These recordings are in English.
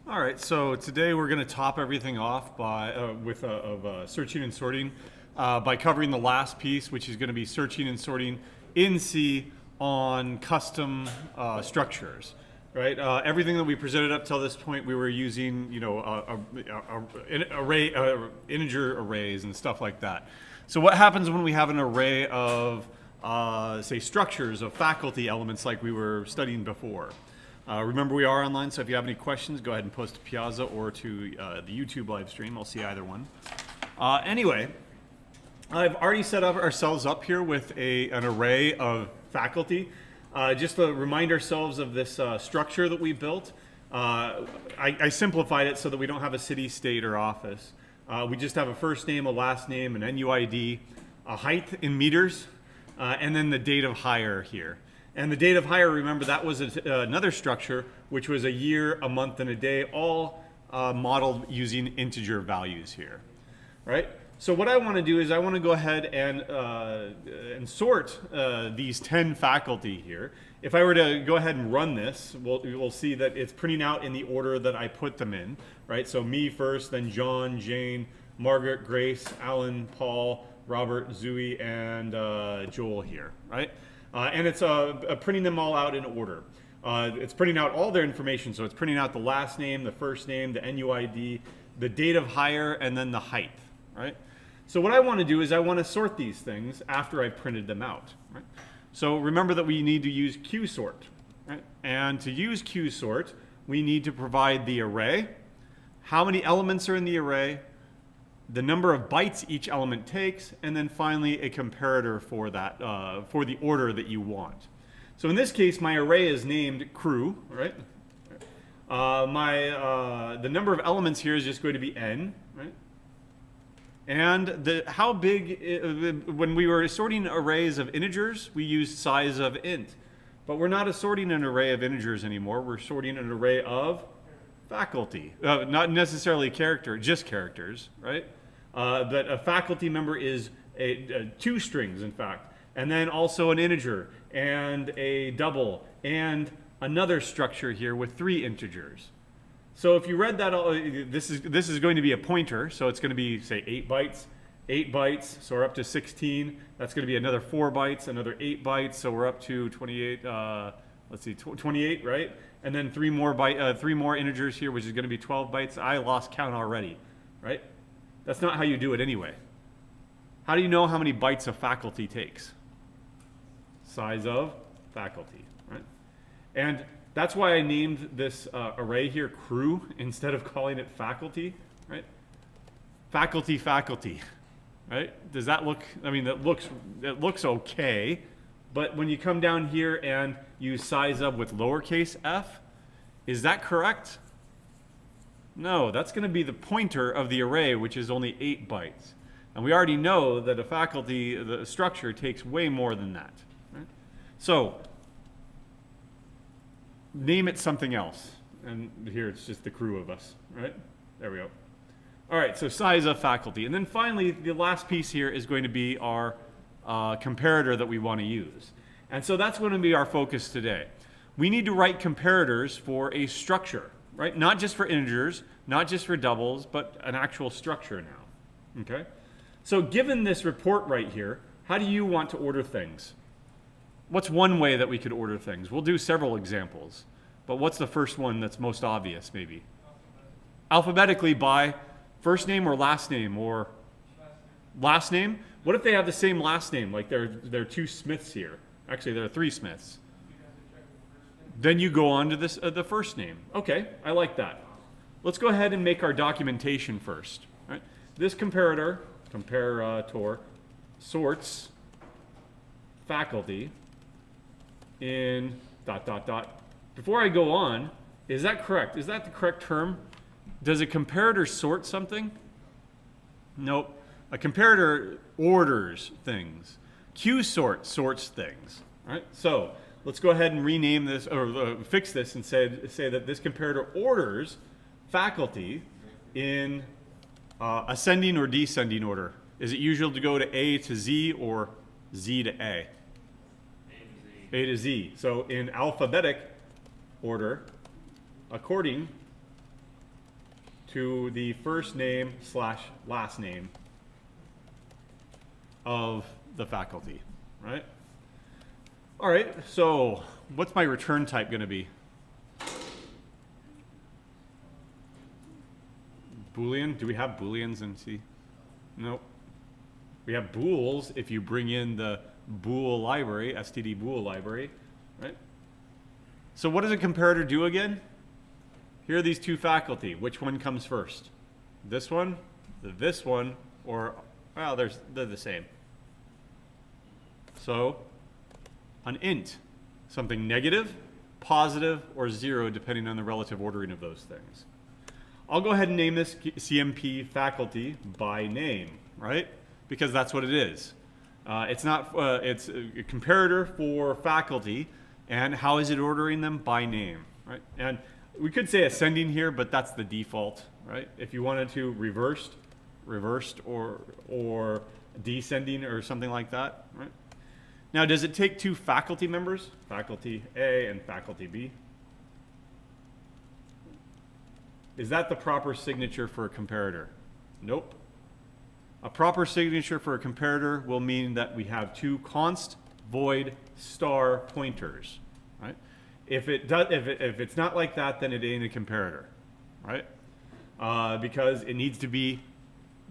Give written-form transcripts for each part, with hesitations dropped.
All right, so today we're going to top everything off by with searching and sorting by covering the last piece, which is going to be searching and sorting in C on custom structures. Right, everything that we presented up till this point, we were using, integer arrays and stuff like that. So what happens when we have an array of, say, structures of faculty elements like we were studying before? Remember, we are online, so if you have any questions, go ahead and post to Piazza or to the YouTube live stream. I'll see either one. Anyway, I've already set up ourselves up here with an array of faculty. Just to remind ourselves of this structure that we built. I simplified it so that we don't have a city, state, or office. We just have a first name, a last name, an NUID, a height in meters, and then the date of hire here. And the date of hire, remember, that was another structure, which was a year, a month, and a day, all modeled using integer values here, right? So what I want to do is I want to go ahead and sort these 10 faculty here. If I were to go ahead and run this, we'll see that it's printing out in the order that I put them in, right? So me first, then John, Jane, Margaret, Grace, Alan, Paul, Robert, Zooey, and Joel here, right? And it's printing them all out in order. It's printing out all their information. So it's printing out the last name, the first name, the NUID, the date of hire, and then the height, right? So what I want to do is I want to sort these things after I've printed them out, right? So remember that we need to use qsort, right? And to use qsort, we need to provide the array, how many elements are in the array, the number of bytes each element takes, and then finally a comparator for that, for the order that you want. So in this case, my array is named crew, right? The number of elements here is just going to be n, right? And how big, when we were sorting arrays of integers, we used size of int. But we're not sorting an array of integers anymore. We're sorting an array of faculty. Not necessarily character, just characters, right? But a faculty member is two strings, in fact. And then also an integer, and a double, and another structure here with 3 integers. So if you read that, this is going to be a pointer, so it's going to be, say, 8 bytes, so we're up to 16. That's going to be another 4 bytes, another 8 bytes, so we're up to 28, let's see, 28, right? And then 3 more integers here, which is going to be 12 bytes. I lost count already, right? That's not how you do it anyway. How do you know how many bytes a faculty takes? Size of faculty, right? And that's why I named this array here crew instead of calling it faculty, right? Faculty, right? Does that look, I mean, it looks okay, but when you come down here and use size of with lowercase f, is that correct? No, that's going to be the pointer of the array, which is only 8 bytes. And we already know that a faculty, the structure, takes way more than that, right? So name it something else. And here it's just the crew of us, right? There we go. All right, so size of faculty. And then finally, the last piece here is going to be our comparator that we want to use. And so that's going to be our focus today. We need to write comparators for a structure, right? Not just for integers, not just for doubles, but an actual structure now, okay? So given this report right here, how do you want to order things? What's one way that we could order things? We'll do several examples, but what's the first one that's most obvious, maybe? Alphabetically by first name or last name, or last name? What if they have the same last name, like there are 2 Smiths here? Actually, there are 3 Smiths. Then you go on to this, the first name. Okay, I like that. Let's go ahead and make our documentation first. Right? This comparator sorts faculty in ... Before I go on, is that correct? Is that the correct term? Does a comparator sort something? Nope. A comparator orders things. Qsort sorts things. Right? So let's go ahead and rename this, or fix this, and say that this comparator orders faculty in ascending or descending order. Is it usual to go to A to Z or Z to A? A to Z. So in alphabetic order, according to the first name slash last name of the faculty, right? All right, so what's my return type going to be? Boolean? Do we have Booleans in C? Nope. We have bools if you bring in the bool library, std bool library, right? So what does a comparator do again? Here are these two faculty. Which one comes first? This one, or, well, they're the same. So an int, something negative, positive, or 0, depending on the relative ordering of those things. I'll go ahead and name this CMP faculty by name, right? Because that's what it is. It's a comparator for faculty, and how is it ordering them? By name, right? And we could say ascending here, but that's the default, right? If you wanted to reversed, or descending or something like that, right? Now, does it take two faculty members, faculty A and faculty B? Is that the proper signature for a comparator? Nope. A proper signature for a comparator will mean that we have two const void star pointers, right? If it's not like that, then it ain't a comparator, right? Because it needs to be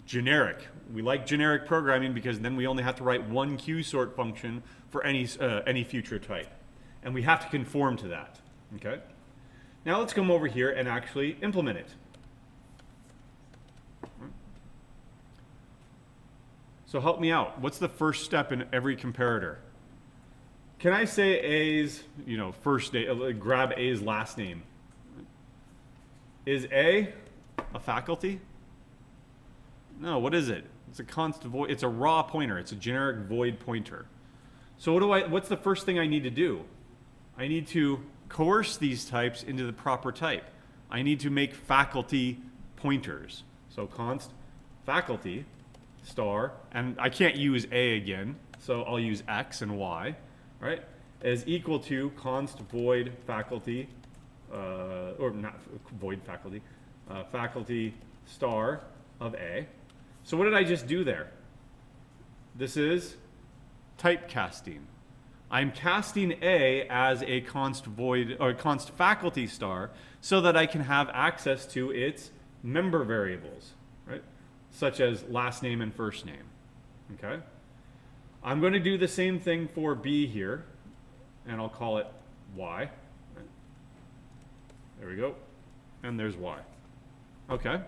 generic. We like generic programming because then we only have to write one QSort function for any future type, and we have to conform to that. Okay. Now let's come over here and actually implement it. So help me out. What's the first step in every comparator? Can I say A's, first name, grab A's last name? Is A a faculty? No, what is it? It's a const void, it's a raw pointer, it's a generic void pointer. So what's the first thing I need to do? I need to coerce these types into the proper type. I need to make faculty pointers. So const faculty star, and I can't use A again, so I'll use X and Y, right? Is equal to const void faculty, or not void faculty, faculty star of A. So what did I just do there? This is typecasting. I'm casting A as a const void or const faculty star so that I can have access to its member variables, right? Such as last name and first name. Okay? I'm going to do the same thing for B here, and I'll call it Y. Right? There we go. And there's Y. Okay.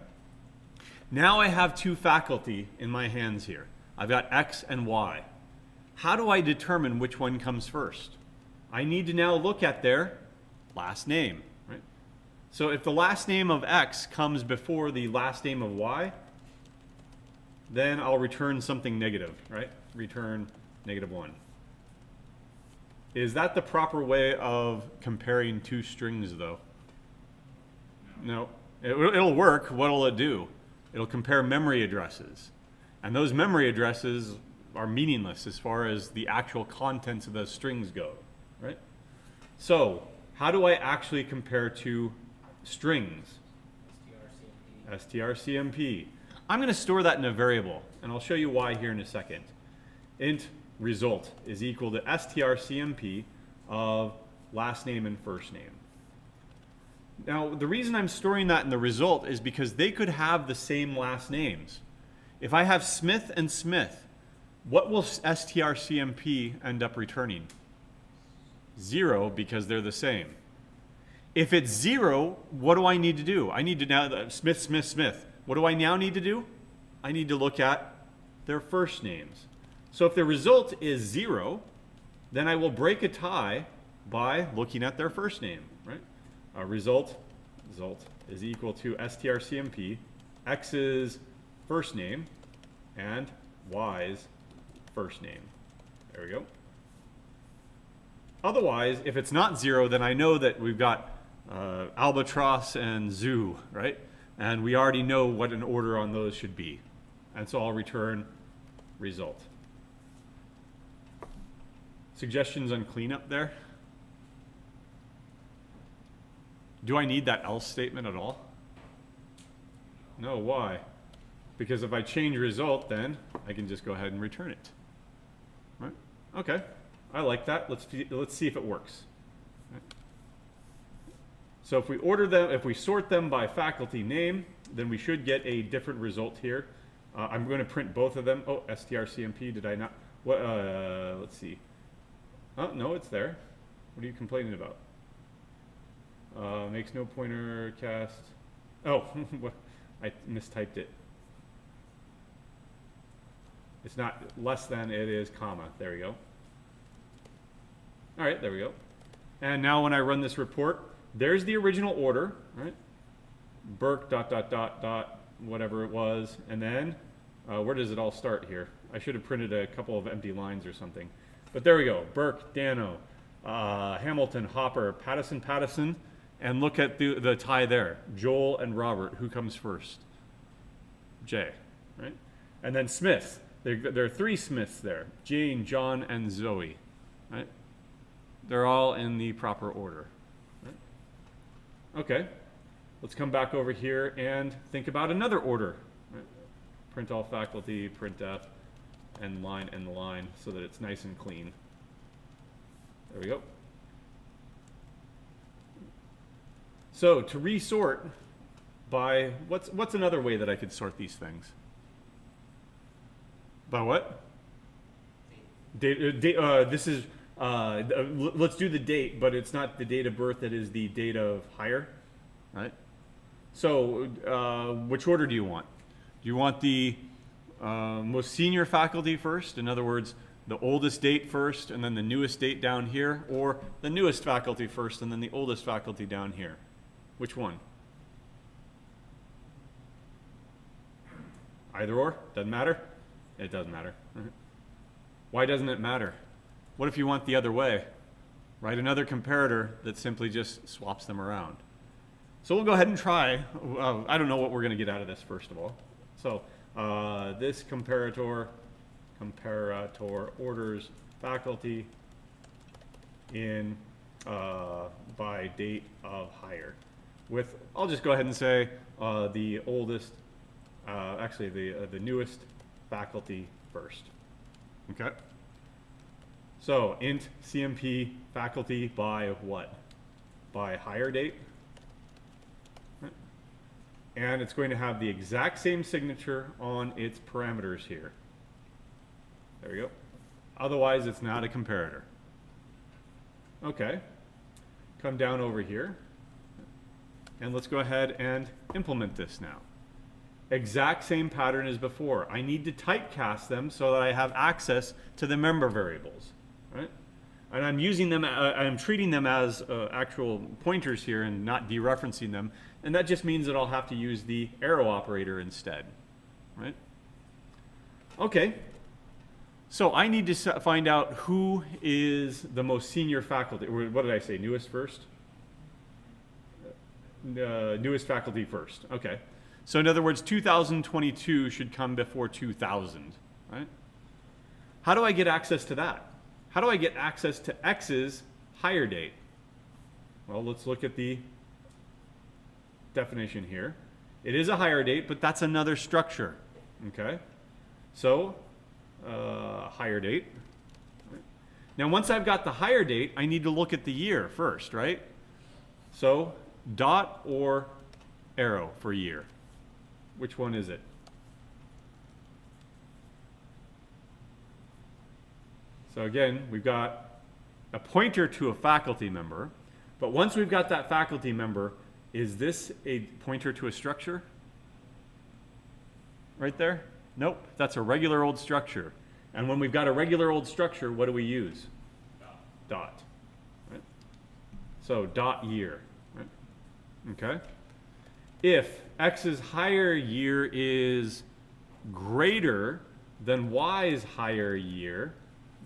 Now I have two faculty in my hands here. I've got X and Y. How do I determine which one comes first? I need to now look at their last name, right? So if the last name of X comes before the last name of Y, then I'll return something negative, right? Return -1. Is that the proper way of comparing two strings, though? No. It'll work. What'll it do? It'll compare memory addresses. And those memory addresses are meaningless as far as the actual contents of those strings go, right? So, how do I actually compare two strings? strcmp. I'm going to store that in a variable, and I'll show you why here in a second. Int result is equal to strcmp of last name and first name. Now, the reason I'm storing that in the result is because they could have the same last names. If I have Smith and Smith, what will strcmp end up returning? 0, because they're the same. If it's 0, what do I need to do? I need to now, Smith, Smith, Smith. What do I now need to do? I need to look at their first names. So if the result is 0, then I will break a tie by looking at their first name, right? Result is equal to strcmp, X's first name, and Y's first name. There we go. Otherwise, if it's not 0, then I know that we've got albatross and zoo, right? And we already know what an order on those should be. And so I'll return result. Suggestions on cleanup there? Do I need that else statement at all? No, why? Because if I change result, then I can just go ahead and return it. Right? Okay, I like that. Let's see if it works. Right. So if we order them, if we sort them by faculty name, then we should get a different result here. I'm going to print both of them. Oh, strcmp, did I not? What? Let's see. Oh, no, it's there. What are you complaining about? Makes no pointer cast. Oh, I mistyped it. It's not less than, it is comma. There we go. All right, there we go. And now when I run this report, there's the original order, right? Burke ... whatever it was, and then where does it all start here? I should have printed a couple of empty lines or something, but there we go. Burke, Dano, Hamilton, Hopper, Pattison, and look at the tie there. Joel and Robert. Who comes first? J, right? And then Smith. There are 3 Smiths there: Jane, John, and Zoe, right? They're all in the proper order. Right? Okay. Let's come back over here and think about another order. Right? Print all faculty, printf, end line, so that it's nice and clean. There we go. So to resort by, what's another way that I could sort these things? By what? This is, let's do the date, but it's not the date of birth, it is the date of hire, right? So which order do you want? Do you want the most senior faculty first? In other words, the oldest date first and then the newest date down here, or the newest faculty first and then the oldest faculty down here? Which one? Either or? Doesn't matter? It doesn't matter. Why doesn't it matter? What if you want the other way? Write another comparator that simply just swaps them around. So we'll go ahead and try. I don't know what we're going to get out of this, first of all. So this comparator orders faculty in by date of hire. With, I'll just go ahead and say the oldest, actually the newest faculty first. Okay. So int CMP faculty by what? By hire date. Right. And it's going to have the exact same signature on its parameters here. There we go. Otherwise, it's not a comparator. Okay. Come down over here. And let's go ahead and implement this now. Exact same pattern as before. I need to typecast them so that I have access to the member variables, right? And I'm using them, I'm treating them as actual pointers here and not dereferencing them. And that just means that I'll have to use the arrow operator instead, right? Okay. So I need to find out who is the most senior faculty. What did I say? Newest first? Newest faculty first. Okay. So in other words, 2022 should come before 2000, right? How do I get access to that? How do I get access to X's hire date? Well, let's look at the definition here. It is a hire date, but that's another structure, okay? So, hire date. Right? Now, once I've got the hire date, I need to look at the year first, right? So, dot or arrow for year. Which one is it? So again, we've got a pointer to a faculty member, but once we've got that faculty member, is this a pointer to a structure? Right there? Nope, that's a regular old structure. And when we've got a regular old structure, what do we use? Dot. Right? So dot year. Right? Okay. If X's hire year is greater than Y's hire year,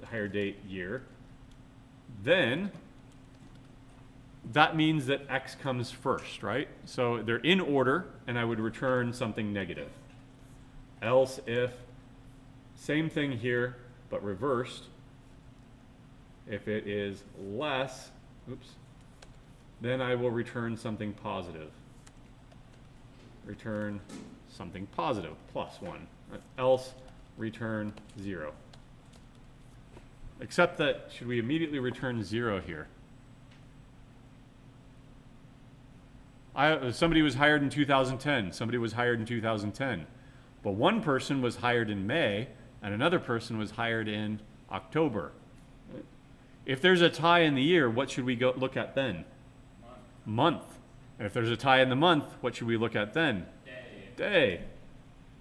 the hire date year, then that means that X comes first, right? So they're in order, and I would return something negative. Else if, same thing here, but reversed, if it is less, oops, then I will return something positive. return something positive, +1. Right? Else, return 0. Except that, should we immediately return 0 here? Somebody was hired in 2010. Somebody was hired in 2010. But one person was hired in May, and another person was hired in October. If there's a tie in the year, what should we go look at then? Month. And if there's a tie in the month, what should we look at then? Day.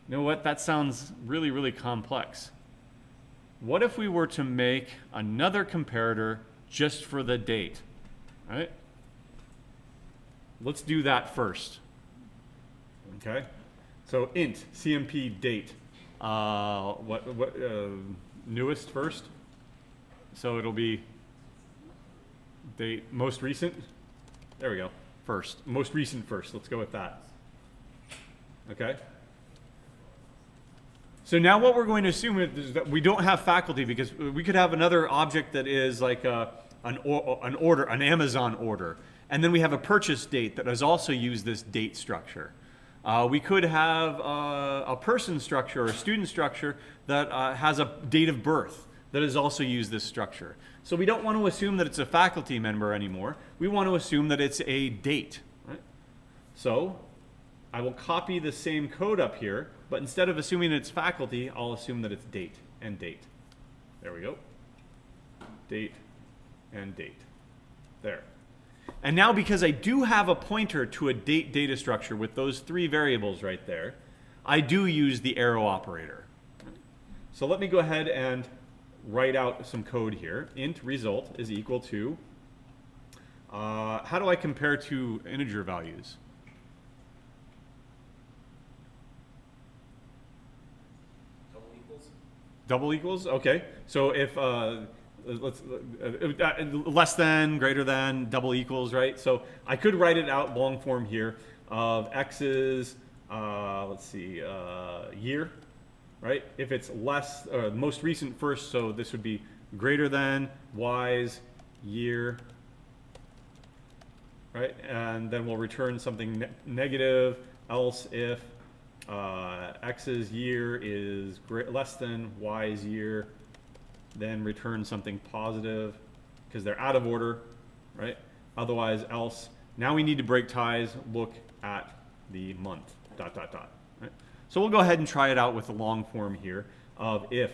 You know what? That sounds really, really complex. What if we were to make another comparator just for the date? Right? Let's do that first. Okay? So int CMP date. Newest first? So it'll be date most recent. There we go. First. Most recent first. Let's go with that. Okay? So now what we're going to assume is that we don't have faculty, because we could have another object that is like an order, an Amazon order. And then we have a purchase date that has also used this date structure. We could have a person structure or a student structure that has a date of birth that has also used this structure. So we don't want to assume that it's a faculty member anymore. We want to assume that it's a date. Right? So I will copy the same code up here, but instead of assuming it's faculty, I'll assume that it's date and date. There we go. Date and date. There. And now, because I do have a pointer to a date data structure with those 3 variables right there, I do use the arrow operator. So let me go ahead and write out some code here. Int result is equal to, how do I compare to integer values? Double equals? Okay. So if less than, greater than, double equals, right? So I could write it out long form here of x's, let's see, year, right? If it's less, or most recent first, so this would be greater than y's year, right? And then we'll return something negative, else if x's year is less than y's year, then return something positive, because they're out of order, right? Otherwise, else. Now we need to break ties, look at the month, ... Right? So we'll go ahead and try it out with the long form here of if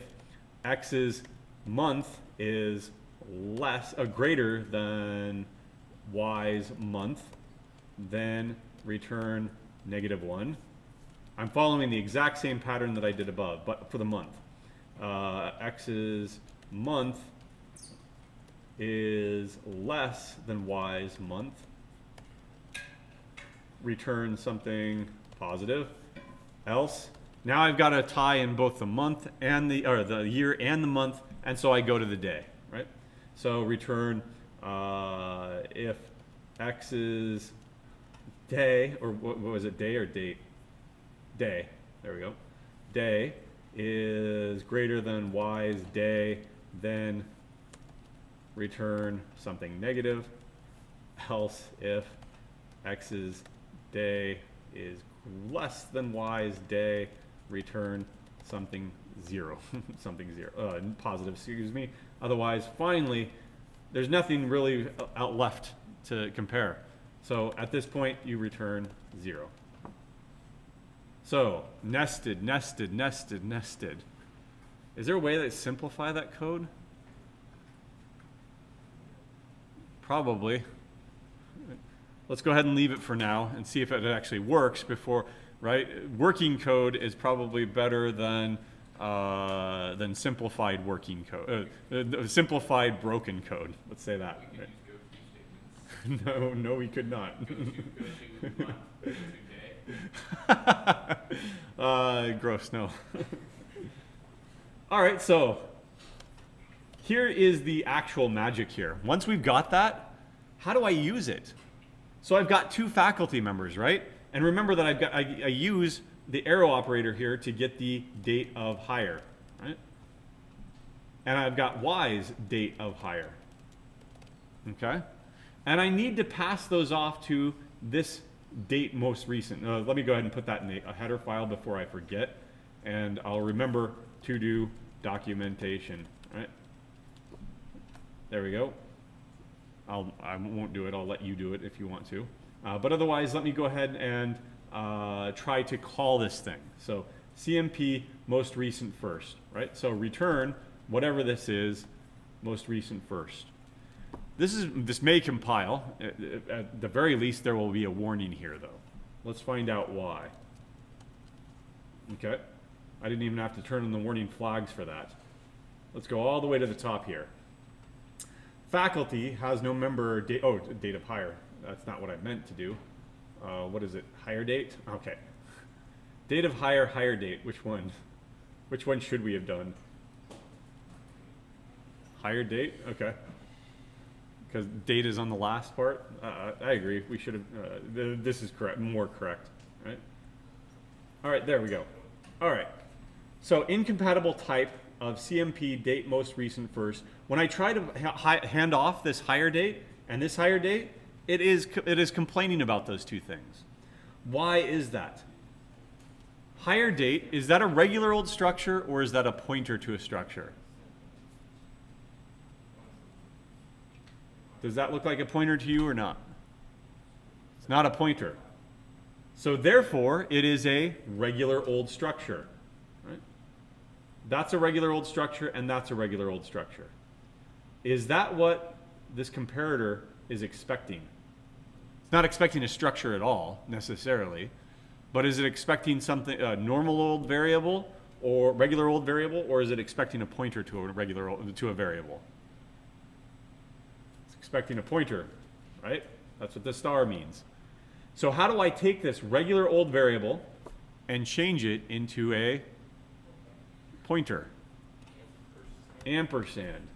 x's month is greater than y's month, then return -1. I'm following the exact same pattern that I did above, but for the month. X's month is less than y's month. Return something positive. Else, now I've got a tie in both the month and the year and the month, and so I go to the day, right? So return if x's day, or what was it, day or date? Day. There we go. Day is greater than y's day, then return something negative. Else if x's day is less than y's day, return something 0. Something 0. Positive, excuse me. Otherwise, finally, there's nothing really out left to compare. So at this point, you return 0. So, nested, nested, nested, nested. Is there a way to simplify that code? Probably. Let's go ahead and leave it for now and see if it actually works before, right? Working code is probably better than simplified working code, simplified broken code. Let's say that. Right? No, we could not. Gross, no. All right, so here is the actual magic here. Once we've got that, how do I use it? So I've got 2 faculty members, right? And remember that I use the arrow operator here to get the date of hire, right? And I've got y's date of hire, okay? And I need to pass those off to this date most recent. Let me go ahead and put that in a header file before I forget, and I'll remember to do documentation. All right. There we go. I won't do it. I'll let you do it if you want to. But otherwise, let me go ahead and try to call this thing. So CMP most recent first, right? So return whatever this is, most recent first. This may compile. At the very least, there will be a warning here, though. Let's find out why. Okay. I didn't even have to turn on the warning flags for that. Let's go all the way to the top here. Faculty has no member date. Oh, date of hire. That's not what I meant to do. What is it? Hire date? Okay. Date of hire, hire date. Which one? Which one should we have done? Hire date? Okay. Because date is on the last part. I agree. We should have. This is correct. More correct. Right. All right. There we go. All right. So incompatible type of CMP date most recent first. When I try to hand off this hire date and this hire date, it is complaining about those two things. Why is that? Hire date, is that a regular old structure or is that a pointer to a structure? Does that look like a pointer to you or not? It's not a pointer. So therefore, it is a regular old structure. Right? That's a regular old structure and that's a regular old structure. Is that what this comparator is expecting? It's not expecting a structure at all, necessarily. But is it expecting something, a normal old variable or regular old variable, or is it expecting a pointer to a variable? It's expecting a pointer, right? That's what the star means. So how do I take this regular old variable and change it into a pointer? Ampersand.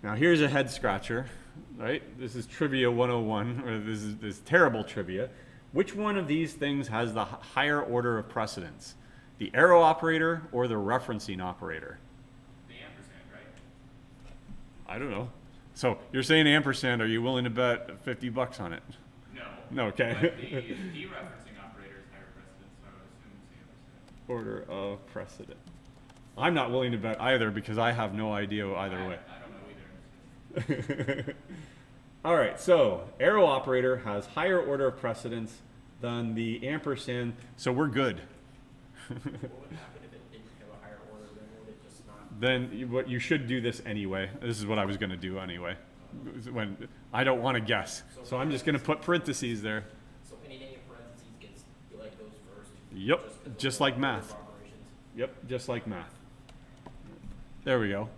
Now here's a head scratcher, right? This is trivia 101, or this is terrible trivia. Which one of these things has the higher order of precedence? The arrow operator or the referencing operator? The ampersand, right? I don't know. So you're saying ampersand, are you willing to bet $50 on it? No. No, okay. But the dereferencing operator is higher precedence, so I would assume it's the ampersand. Order of precedence. I'm not willing to bet either because I have no idea either way. I don't know either. All right, so arrow operator has higher order of precedence than the ampersand, so we're good. What would happen if it didn't have a higher order? Then would it just not? Then you should do this anyway. This is what I was going to do anyway. When I don't want to guess, so I'm just going to put parentheses there. So anything in parentheses gets, you like those first? Yep, just like math. Yep, just like math. There we go.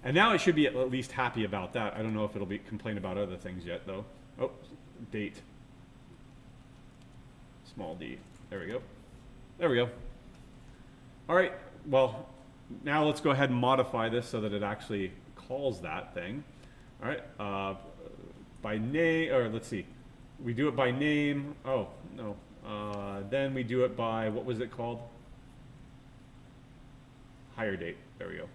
And now it should be at least happy about that. I don't know if it'll be complain about other things yet, though. Oh, date. Small d. There we go. There we go. All right. Well, now let's go ahead and modify this so that it actually calls that thing. All right. By name, or let's see. We do it by name. Oh, no. Then we do it by, what was it called? Hire date. There we go.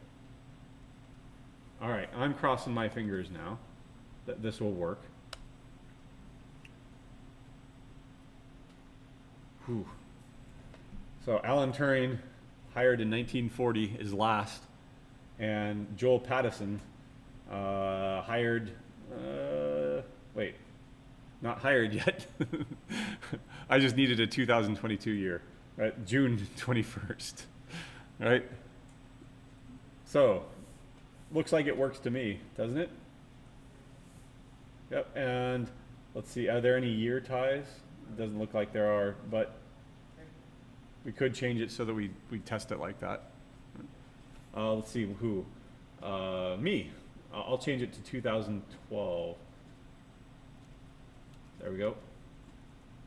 All right, I'm crossing my fingers now that this will work. Whew. So Alan Turing, hired in 1940, is last, and Joel Pattison hired. Wait, not hired yet. I just needed a 2022 year, right? June 21st, right? So. Looks like it works to me, doesn't it? Yep, and let's see, are there any year ties? It doesn't look like there are, but we could change it so that we test it like that. Let's see, who? Me. I'll change it to 2012. There we go.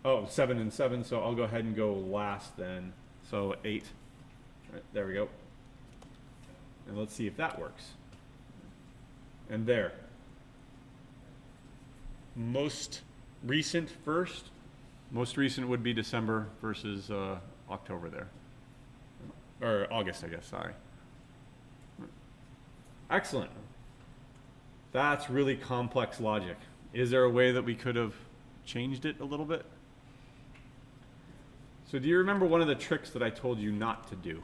Oh, 7 and 7, so I'll go ahead and go last then. So 8. Right, there we go. And let's see if that works. And there. Most recent first. Most recent would be December versus October there. Or August, I guess, sorry. Excellent. That's really complex logic. Is there a way that we could have changed it a little bit? So do you remember one of the tricks that I told you not to do?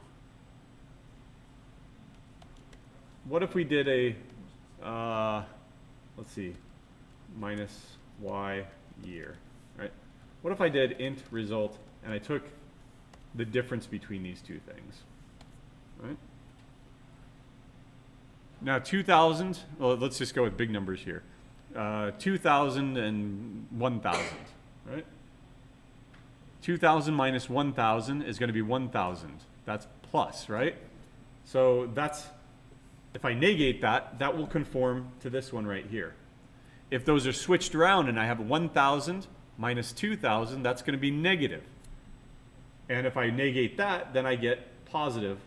What if we did a, let's see, minus y year, right? What if I did int result and I took the difference between these two things, right? Now 2000, well, let's just go with big numbers here. 2000 and 1000, right? 2000 minus 1000 is going to be 1000. That's plus, right? So that's, if I negate that, that will conform to this one right here. If those are switched around and I have 1000 minus 2000, that's going to be negative. And if I negate that, then I get positive,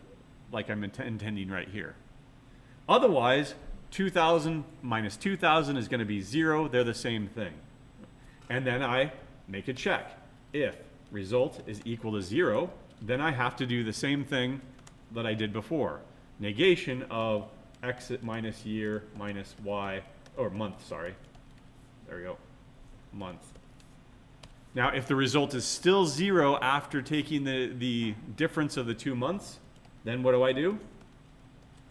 like I'm intending right here. Otherwise, 2000 minus 2000 is going to be 0. They're the same thing. And then I make a check. If result is equal to 0, then I have to do the same thing that I did before. Negation of x minus year minus y, or month, sorry. There we go, month. Now, if the result is still 0 after taking the difference of the 2 months, then what do?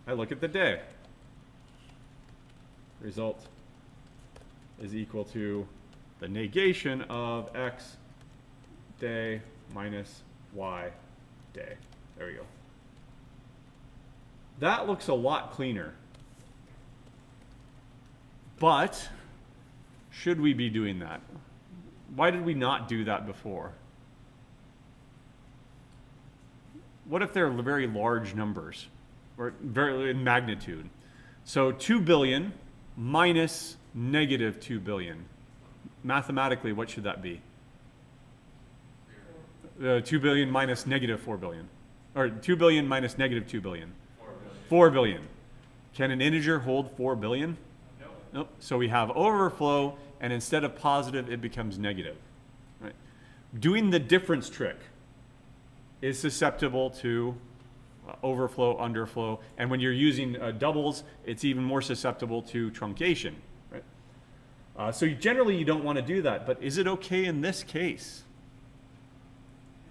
I look at the day. Result is equal to the negation of x day minus y day. There we go. That looks a lot cleaner. But should we be doing that? Why did we not do that before? What if they're very large numbers, or very in magnitude? So 2 billion minus negative 2 billion. Mathematically, what should that be? 2 billion minus negative 4 billion. Or 2 billion minus negative 2 billion. 4 billion. Can an integer hold 4 billion? Nope. So we have overflow, and instead of positive, it becomes negative. Right? Doing the difference trick is susceptible to overflow, underflow, and when you're using doubles, it's even more susceptible to truncation. Right? So generally, you don't want to do that, but is it okay in this case?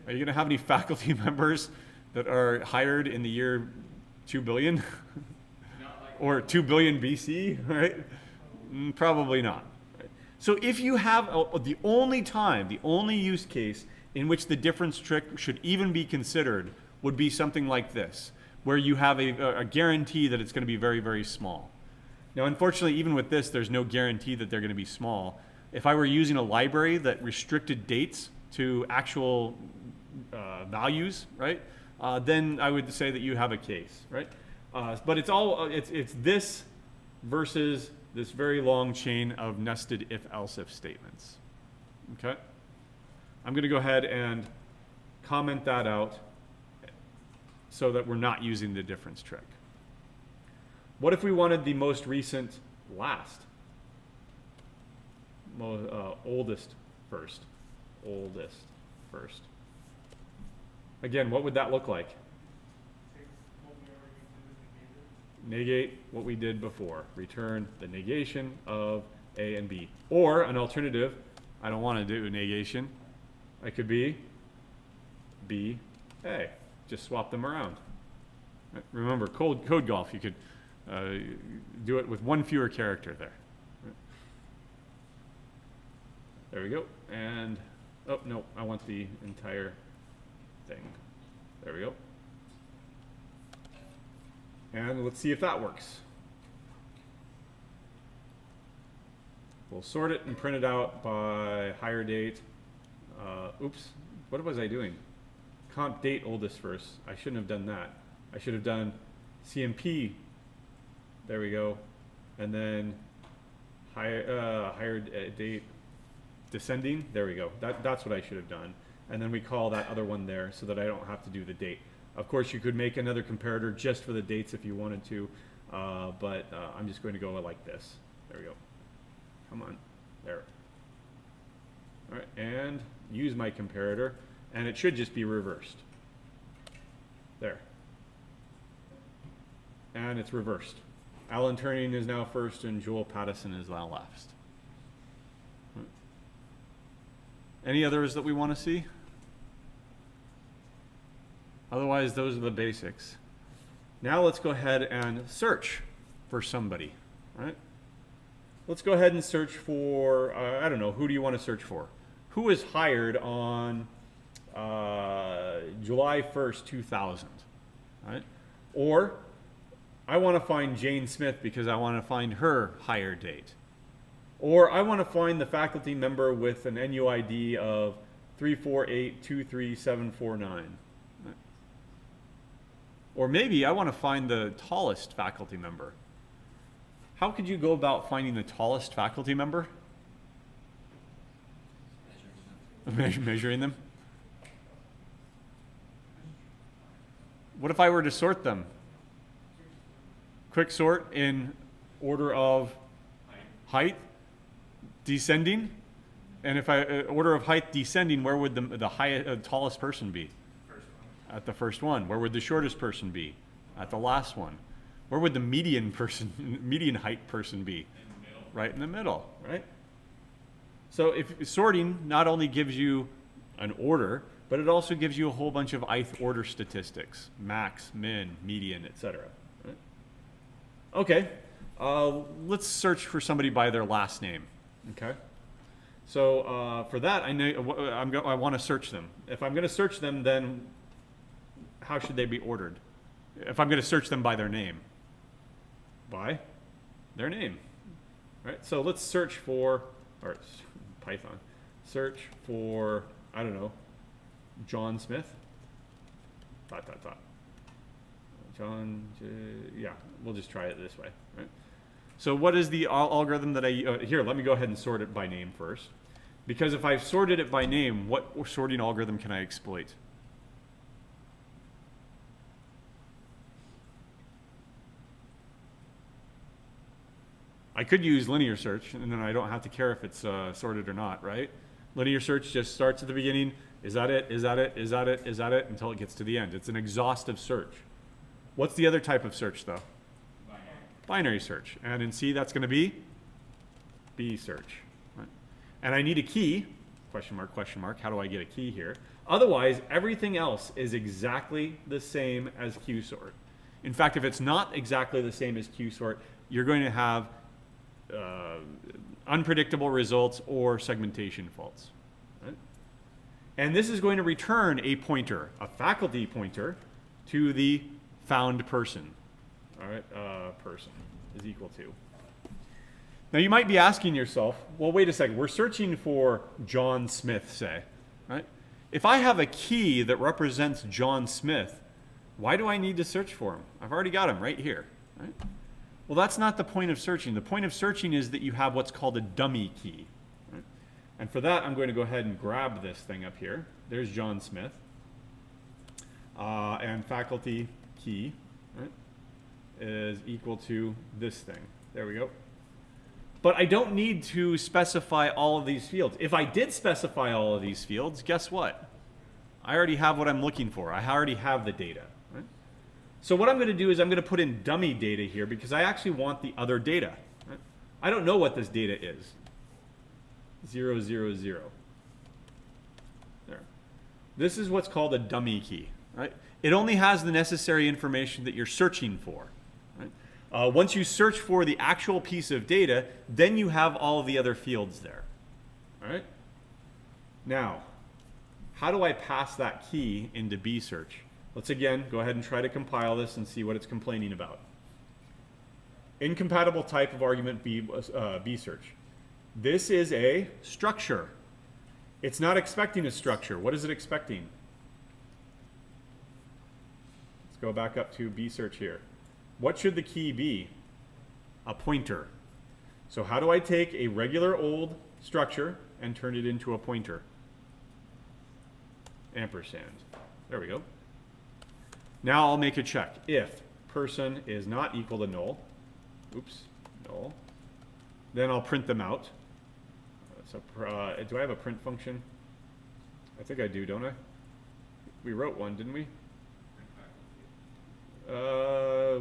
Are you going to have any faculty members that are hired in the year 2 billion? Or 2 billion BC, right? Probably not. Right? So if you have the only use case in which the difference trick should even be considered would be something like this, where you have a guarantee that it's going to be very, very small. Now, unfortunately, even with this, there's no guarantee that they're going to be small. If I were using a library that restricted dates to actual values, right, then I would say that you have a case, right? But it's this versus this very long chain of nested if-else-if statements. Okay? I'm going to go ahead and comment that out so that we're not using the difference trick. What if we wanted the most recent last? Oldest first. Oldest first. Again, what would that look like? Negate what we did before. Return the negation of A and B. Or an alternative, I don't want to do a negation. I could be B, A. Just swap them around. Remember, code golf, you could do it with one fewer character there. There we go. And, oh, no, I want the entire thing. There we go. And let's see if that works. We'll sort it and print it out by hire date. Oops, what was I doing? Comp date oldest first. I shouldn't have done that. I should have done CMP. There we go. And then hired date descending. There we go. That's what I should have done. And then we call that other one there so that I don't have to do the date. Of course, you could make another comparator just for the dates if you wanted to, but I'm just going to go like this. There we go. Come on. There. All right, and use my comparator, and it should just be reversed. There. And it's reversed. Alan Turing is now first, and Joel Pattison is now last. Any others that we want to see? Otherwise, those are the basics. Now let's go ahead and search for somebody, right? Let's go ahead and search for, I don't know, who do you want to search for? Who was hired on July 1st, 2000, right? Or I want to find Jane Smith because I want to find her hire date. Or I want to find the faculty member with an NUID of 348-23749. Or maybe I want to find the tallest faculty member. How could you go about finding the tallest faculty member? Measuring them. What if I were to sort them? Quick sort in order of height, descending. And if I order of height descending, where would the highest, tallest person be? At the first one. Where would the shortest person be? At the last one. Where would the median height person be? Right in the middle, right? So if sorting not only gives you an order, but it also gives you a whole bunch of ith order statistics, max, min, median, etc. Right? Okay, let's search for somebody by their last name. Okay. So for that, I want to search them. If I'm going to search them, then how should they be ordered? If I'm going to search them by their name. By their name. Right? So let's search for, or Python, search for, I don't know, John Smith. ... John, yeah, we'll just try it this way. Right? So what is the algorithm that here, let me go ahead and sort it by name first. Because if I've sorted it by name, what sorting algorithm can I exploit? I could use linear search, and then I don't have to care if it's sorted or not, right? Linear search just starts at the beginning. Is that it? Is that it? Is that it? Is that it? Until it gets to the end. It's an exhaustive search. What's the other type of search, though? Binary search. And in C, that's going to be B search. Right? And I need a key. Question mark, question mark. How do I get a key here? Otherwise, everything else is exactly the same as QSort. In fact, if it's not exactly the same as QSort, you're going to have unpredictable results or segmentation faults. Right? And this is going to return a pointer, a faculty pointer, to the found person. All right, person is equal to. Now you might be asking yourself, well, wait a second, we're searching for John Smith, say, right? If I have a key that represents John Smith, why do I need to search for him? I've already got him right here, right? Well, that's not the point of searching. The point of searching is that you have what's called a dummy key. Right? And for that, I'm going to go ahead and grab this thing up here. There's John Smith. And faculty key, right, is equal to this thing. There we go. But I don't need to specify all of these fields. If I did specify all of these fields, guess what? I already have what I'm looking for. I already have the data. Right? So what I'm going to do is I'm going to put in dummy data here because I actually want the other data. Right? I don't know what this data is. 0, 0, 0. There. This is what's called a dummy key. Right? It only has the necessary information that you're searching for. Right? Once you search for the actual piece of data, then you have all of the other fields there. All right? Now, how do I pass that key into B search? Let's again go ahead and try to compile this and see what it's complaining about. Incompatible type of argument B search. This is a structure. It's not expecting a structure. What is it expecting? Let's go back up to B search here. What should the key be? A pointer. So how do I take a regular old structure and turn it into a pointer? Ampersand. There we go. Now I'll make a check. If person is not equal to null, oops, null, then I'll print them out. So do I have a print function? I think I do, don't I? We wrote one, didn't we?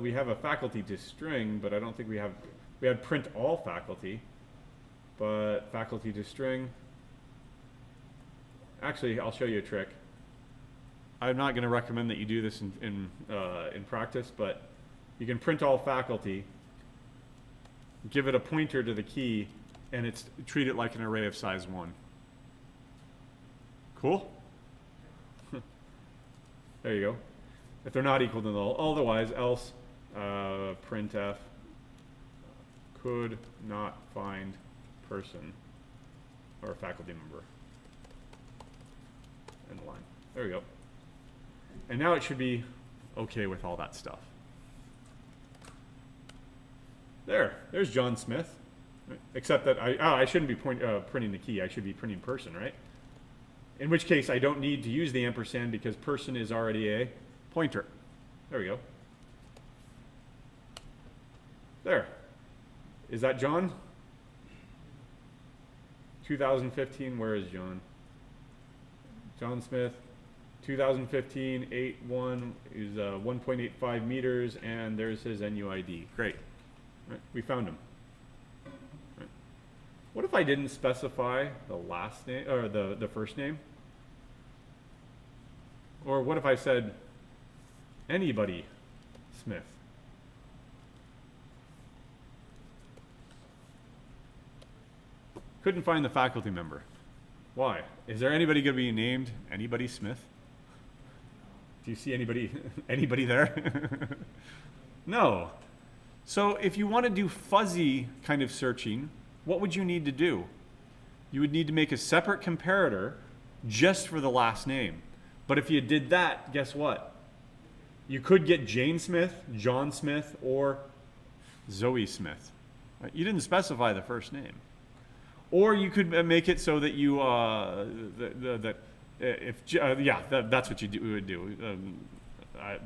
We have a faculty to string, but I don't think we had print all faculty, but faculty to string. Actually, I'll show you a trick. I'm not going to recommend that you do this in practice, but you can print all faculty, give it a pointer to the key, and treat it like an array of size 1. Cool? There you go. If they're not equal to null, otherwise, else printf could not find person or faculty member. End line. There we go. And now it should be okay with all that stuff. There's John Smith. Except that I shouldn't be printing the key. I should be printing person, right? In which case, I don't need to use the ampersand because person is already a pointer. There we go. There. Is that John? 2015, where is John? John Smith, 2015, 8.1 is 1.85 meters, and there's his NUID. Great. Right, we found him. Right. What if I didn't specify the last name or the first name? Or what if I said anybody Smith? Couldn't find the faculty member. Why? Is there anybody going to be named anybody Smith? Do you see anybody anybody there? No. So if you want to do fuzzy kind of searching, what would you need to do? You would need to make a separate comparator just for the last name. But if you did that, guess what? You could get Jane Smith, John Smith, or Zoe Smith. Right? You didn't specify the first name. Or you could make it so that you that's what you would do. I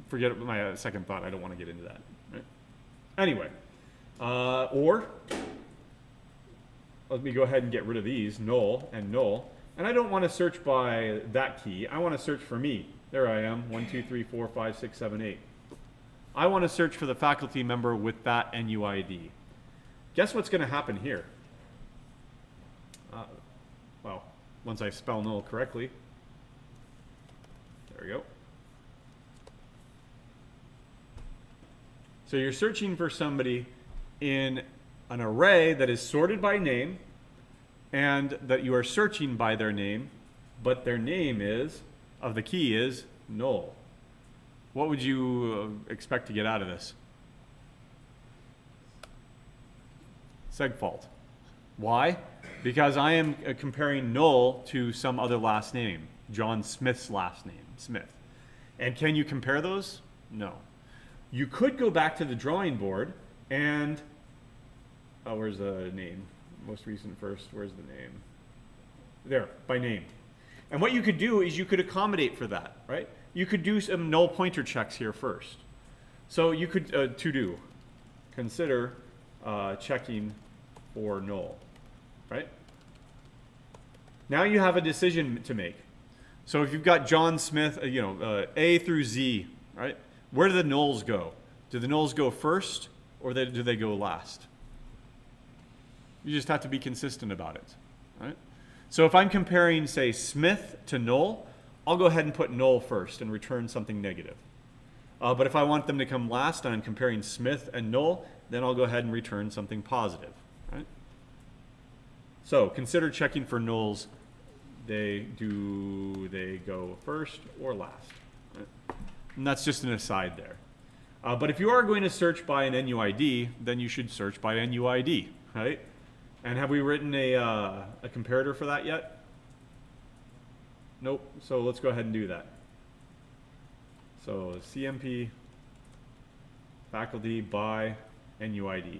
forget my second thought. I don't want to get into that. Right? Anyway, or let me go ahead and get rid of these null and null. And I don't want to search by that key. I want to search for me. There I am. 1, 2, 3, 4, 5, 6, 7, 8. I want to search for the faculty member with that NUID. Guess what's going to happen here? Well, once I spell null correctly. There we go. So you're searching for somebody in an array that is sorted by name and that you are searching by their name, but their name of the key is null. What would you expect to get out of this? Seg fault. Why? Because I am comparing null to some other last name, John Smith's last name, Smith. And can you compare those? No. You could go back to the drawing board and, where's the name? Most recent first, where's the name? There, by name. And what you could do is you could accommodate for that, right? You could do some null pointer checks here first. So you could, consider checking for null. Right? Now you have a decision to make. So if you've got John Smith, A through Z, right? Where do the nulls go? Do the nulls go first or do they go last? You just have to be consistent about it, right? So if I'm comparing, say, Smith to null, I'll go ahead and put null first and return something negative. But if I want them to come last and I'm comparing Smith and null, then I'll go ahead and return something positive, right? So consider checking for nulls. They go first or last? Right? And that's just an aside there. But if you are going to search by an NUID, then you should search by NUID, right? And have we written a comparator for that yet? Nope. So let's go ahead and do that. So CMP faculty by NUID.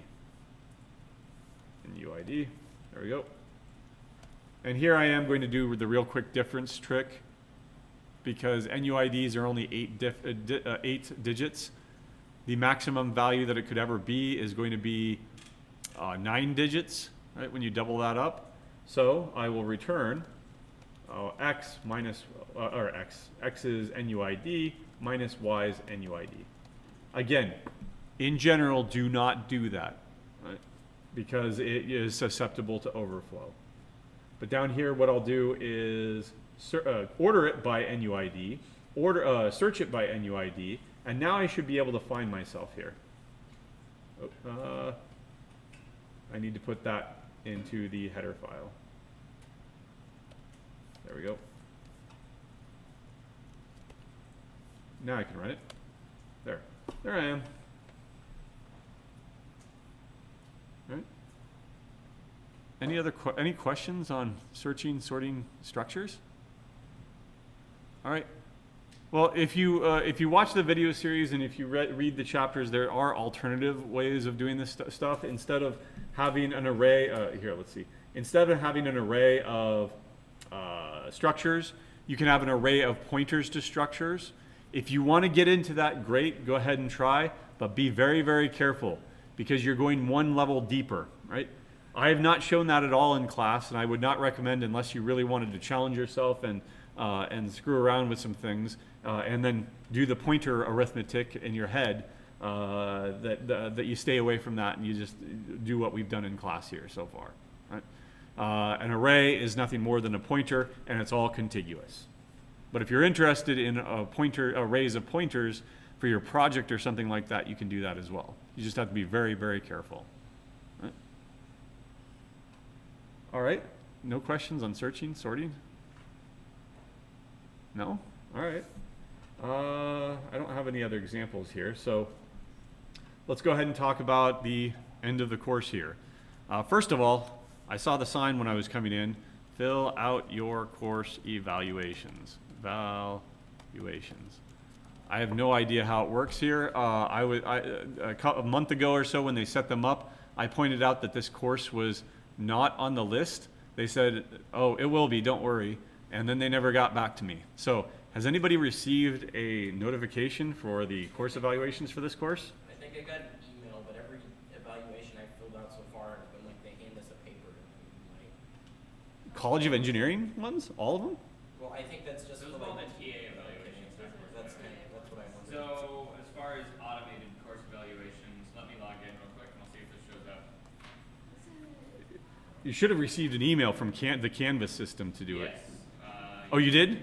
NUID. There we go. And here I am going to do the real quick difference trick because NUIDs are only 8 digits. The maximum value that it could ever be is going to be 9 digits, right, when you double that up. So I will return x minus, x is NUID minus y's NUID. Again, in general, do not do that, right, because it is susceptible to overflow. But down here, what I'll do is order it by NUID, search it by NUID, and now I should be able to find myself here. I need to put that into the header file. There we go. Now I can run it. There I am. All right. Any questions on searching, sorting structures? All right. Well, if you watch the video series and if you read the chapters, there are alternative ways of doing this stuff. Instead of having an array, here, let's see. Instead of having an array of structures, you can have an array of pointers to structures. If you want to get into that, great, go ahead and try, but be very, very careful because you're going one level deeper, right? I have not shown that at all in class, and I would not recommend unless you really wanted to challenge yourself and screw around with some things, and then do the pointer arithmetic in your head, that you stay away from that and you just do what we've done in class here so far. Right? An array is nothing more than a pointer, and it's all contiguous. But if you're interested in arrays of pointers for your project or something like that, you can do that as well. You just have to be very, very careful. Right? All right. No questions on searching, sorting? No? All right. I don't have any other examples here, so let's go ahead and talk about the end of the course here. First of all, I saw the sign when I was coming in, fill out your course evaluations. Evaluations. I have no idea how it works here. A month ago or so when they set them up, I pointed out that this course was not on the list. They said, oh, it will be, don't worry. And then they never got back to me. So has anybody received a notification for the course evaluations for this course? I think I got an email, but every evaluation I've filled out so far has been like they hand us a paper. And College of Engineering ones? All of them? well, I think that's just Those for are all like the TA evaluations. That's what I wanted. So as far as automated course evaluations, let me log in real quick and I'll see if this shows up. You should have received an email from the Canvas system to do it. Yes. Oh, you did?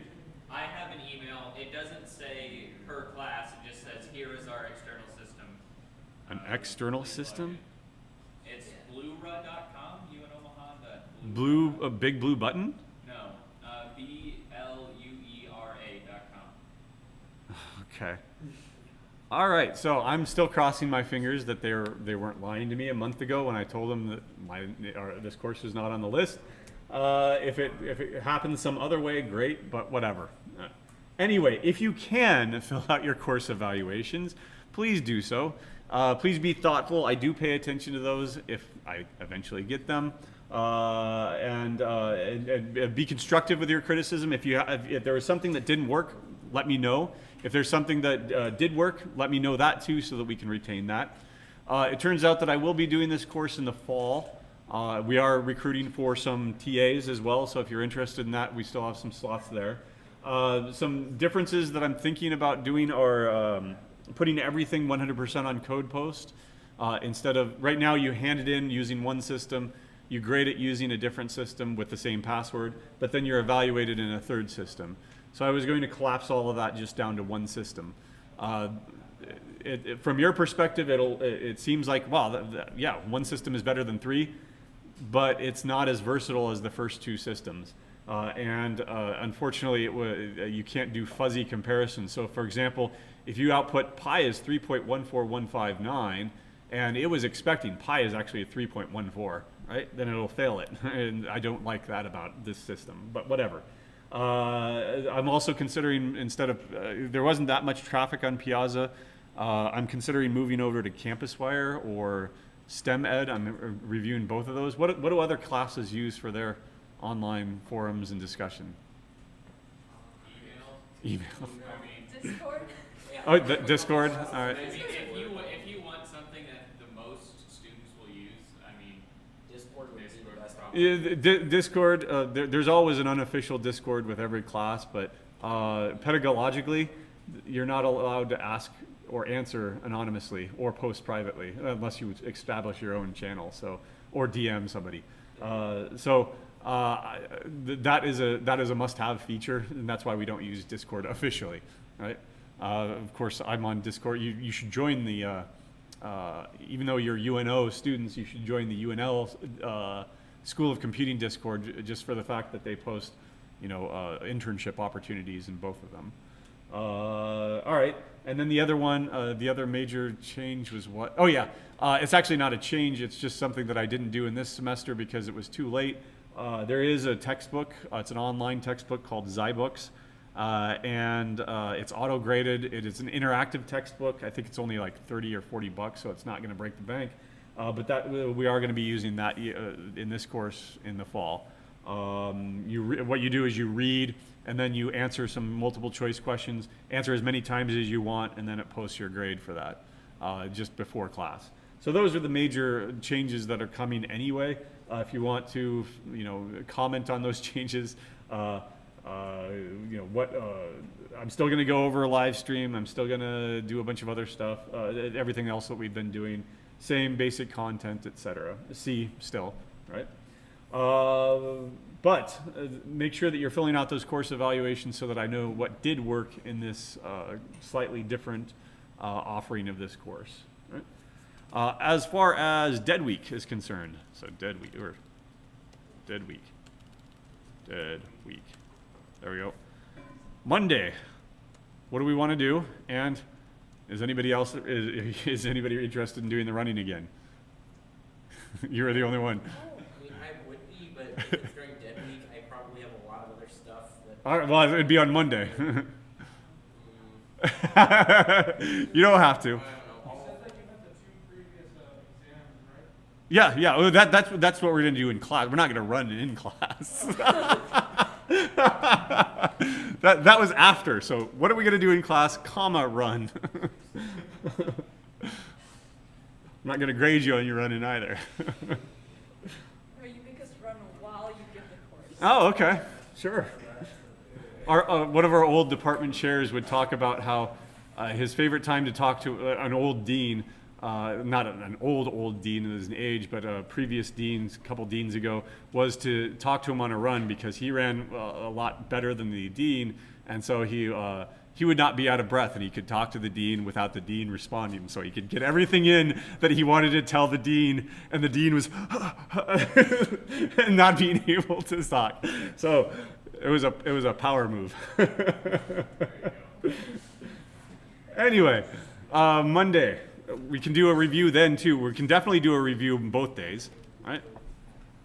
I have an email. It doesn't say per class. It just says here is our external system. An external Please log system? in. It's bluera.com, UNomaha. Blue, a big blue button? No, BLUERA.com. Okay. All right, so I'm still crossing my fingers that they weren't lying to me a month ago when I told them that this course is not on the list. If it happens some other way, great, but whatever. Anyway, if you can fill out your course evaluations, please do so. Please be thoughtful. I do pay attention to those if I eventually get them. And be constructive with your criticism. If there was something that didn't work, let me know. If there's something that did work, let me know that too so that we can retain that. It turns out that I will be doing this course in the fall. We are recruiting for some TAs as well, so if you're interested in that, we still have some slots there. Some differences that I'm thinking about doing are putting everything 100% on code post. Instead of, right now you hand it in using one system, you grade it using a different system with the same password, but then you're evaluated in a third system. So I was going to collapse all of that just down to one system. From your perspective, it seems like, well, yeah, one system is better than three, but it's not as versatile as the first two systems. Unfortunately, you can't do fuzzy comparisons. So for example, if you output pi is 3.14159, and it was expecting pi is actually a 3.14, right? Then it'll fail it. And I don't like that about this system, but whatever. I'm also considering, instead of, there wasn't that much traffic on Piazza, I'm considering moving over to CampusWire or STEM Ed. I'm reviewing both of those. What do other classes use for their online forums and discussion? Email. Discord? Oh, Discord. All right. I mean, if you want something that the most students will use, I mean, Discord would be Discord the best probably. option. Yeah, Discord. There's always an unofficial Discord with every class, but pedagogically, you're not allowed to ask or answer anonymously or post privately unless you establish your own channel. So, or DM somebody. So that is a must-have feature, and that's why we don't use Discord officially, right? Of course, I'm on Discord. You should join the, even though you're UNO students, you should join the UNL School of Computing Discord just for the fact that they post, internship opportunities in both of them. All right, and then the other one, the other major change was what? Oh yeah, it's actually not a change. It's just something that I didn't do in this semester because it was too late. There is a textbook. It's an online textbook called ZyBooks, and it's auto-graded. It is an interactive textbook. I think it's only like 30 or 40 bucks, so it's not going to break the bank. But that we are going to be using that in this course in the fall. What you do is you read, and then you answer some multiple choice questions, answer as many times as you want, and then it posts your grade for that just before class. So those are the major changes that are coming anyway. If you want to, comment on those changes, I'm still going to go over a live stream. I'm still going to do a bunch of other stuff. Everything else that we've been doing, same basic content, etc. C still, right? But make sure that you're filling out those course evaluations so that I know what did work in this slightly different offering of this course. Right? As far as Dead Week is concerned, so Dead Week. There we go. Monday. What do we want to do? And is anybody anybody interested in doing the running again? You're the only one. I mean, I would be, but if it's during Dead Week, I probably have a lot of other stuff that. All right, well, it'd be on Monday. You don't have to. Yeah. Well, that's what we're going to do in class. We're not going to run in class. that was after. So what are we going to do in class? Run. I'm not going to grade you on your running either. Or you can just run while you give the course. Oh, okay. Sure. One of our old department chairs would talk about how his favorite time to talk to an old dean, not an old dean in his age, but a previous dean, a couple deans ago, was to talk to him on a run because he ran a lot better than the dean, and so he would not be out of breath, and he could talk to the dean without the dean responding, so he could get everything in that he wanted to tell the dean, and the dean was and not being able to talk. So it was a power move. Anyway, Monday. We can do a review then too. We can definitely do a review both days, right?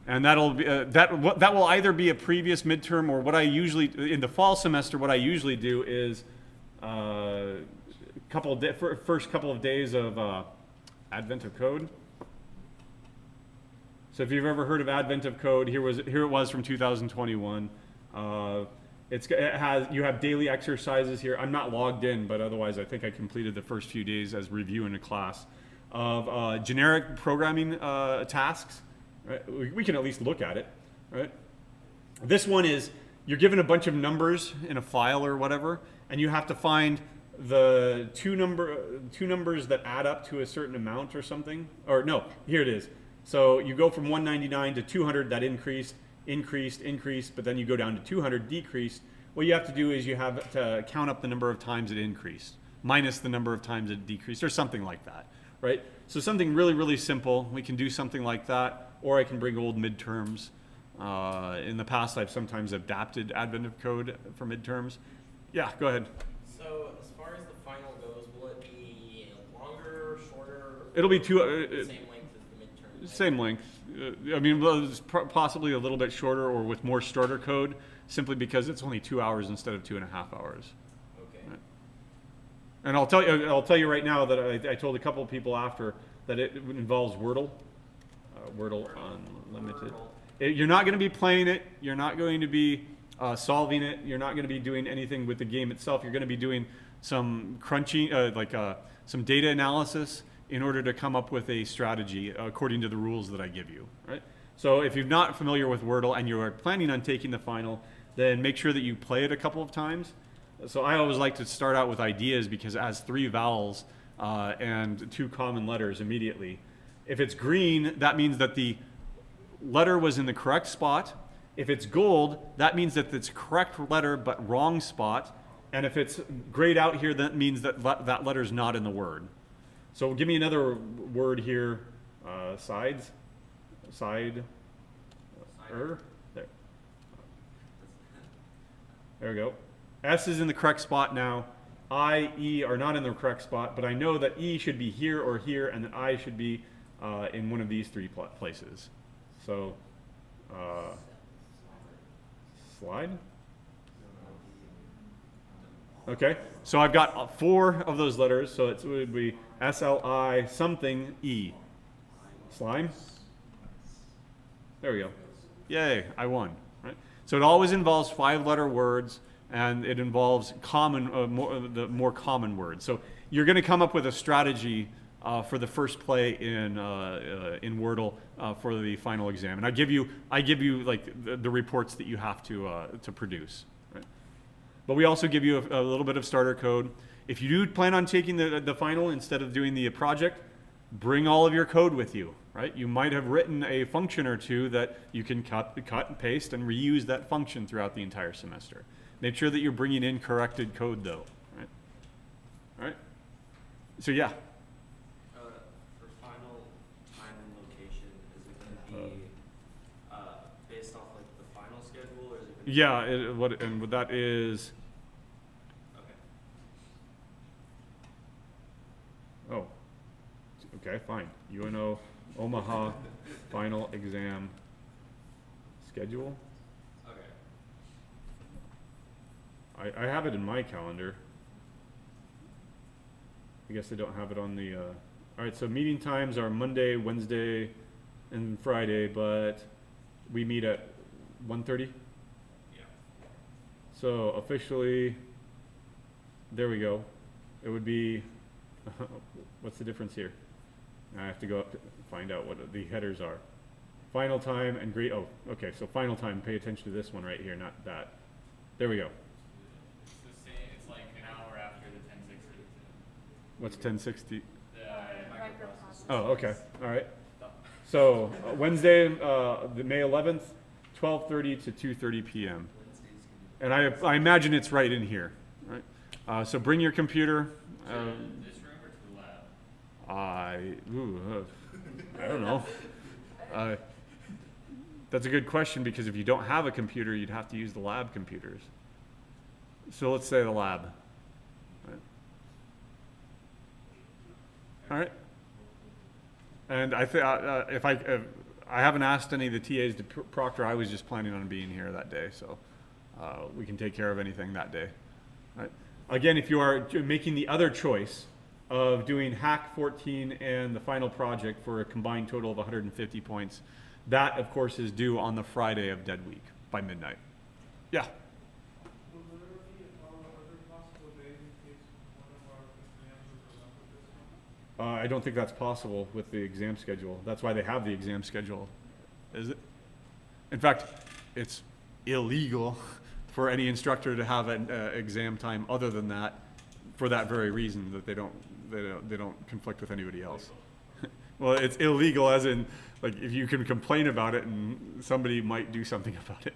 And that'll be that will either be a previous midterm or what I usually in the fall semester. What I usually do is first couple of days of Advent of Code. So if you've ever heard of Advent of Code, here it was from 2021. You have daily exercises here. I'm not logged in, but otherwise I think I completed the first few days as review in a class of generic programming tasks. Right? We can at least look at it. Right? This one is you're given a bunch of numbers in a file or whatever, and you have to find the two numbers that add up to a certain amount or something. Or no, here it is. So you go from 199 to 200, that increased, but then you go down to 200, decreased. What you have to do is you have to count up the number of times it increased, minus the number of times it decreased, or something like that, right? So something really, really simple. We can do something like that, or I can bring old midterms. In the past, I've sometimes adapted Advent of Code for midterms. Yeah, go ahead. So as far as the final goes, will it be longer, shorter? It'll be same length as the midterm. Same length. I mean, well, it's possibly a little bit shorter or with more starter code, simply because it's only 2 hours instead of 2.5 hours. Okay. Right. And I'll tell you right now that I told a couple of people after that it involves Wordle. Wordle Unlimited. You're not going to be playing it. You're not going to be solving it. You're not going to be doing anything with the game itself. You're going to be doing some crunching, some data analysis in order to come up with a strategy according to the rules that I give you, right? So if you're not familiar with Wordle and you are planning on taking the final, then make sure that you play it a couple of times. So I always like to start out with ideas because it has 3 vowels and 2 common letters immediately. If it's green, that means that the letter was in the correct spot If it's gold, that means that it's correct letter but wrong spot. And if it's grayed out here, that means that that letter's not in the word. So give me another word here. Sides. Side. There. There we go. S is in the correct spot now. I, E are not in the correct spot, but I know that E should be here or here, and that I should be in one of these three places. So, slide. Okay, so I've got 4 of those letters, so it would be S-L-I something E. Slime. There we go. Yay, I won. Right? So it always involves 5-letter words, and it involves the more common words. So you're going to come up with a strategy for the first play in Wordle for the final exam, and I give you like the reports that you have to produce. Right? But we also give you a little bit of starter code. If you do plan on taking the final instead of doing the project, bring all of your code with you. Right? You might have written a function or two that you can cut and paste and reuse that function throughout the entire semester. Make sure that you're bringing in corrected code, though. Right? All right. So yeah. For final time and location, is it going to be based off like the final schedule, or is it? Gonna Yeah. What that is. Okay. Oh. Okay. Fine. UNO Omaha final exam schedule. Okay. I have it in my calendar. I guess I don't have it on the. All right, so meeting times are Monday, Wednesday, and Friday, but we meet at 1:30. Yeah. So officially, there we go. It would be. What's the difference here? I have to go up to find out what the headers are. Final time and great. Oh, okay. So final time. Pay attention to this one right here, not that. There we go. It's the same, it's like an hour after the 1060. What's 1060? The Microprocessor. Oh, okay. All right. So Wednesday, the May 11th, 12:30 to 2:30 p.m. And I imagine it's right in here, right? So bring your computer. this room or to the lab? I don't know. That's a good question, because if you don't have a computer, you'd have to use the lab computers. So let's say the lab. Right. All right. And I think if I haven't asked any of the TAs to proctor, I was just planning on being here that day, so we can take care of anything that day. Right. Again, if you are making the other choice of doing Hack 14 and the final project for a combined total of 150 points, that of course is due on the Friday of Dead Week by midnight. Yeah. Will there be other possible days in case one of our exams is up with this one? I don't think that's possible with the exam schedule. That's why they have the exam schedule. Is it? In fact, it's illegal for any instructor to have an exam time other than that, for that very reason, that they don't conflict with anybody else. Well, it's illegal as in, like, if you can complain about it and somebody might do something about it.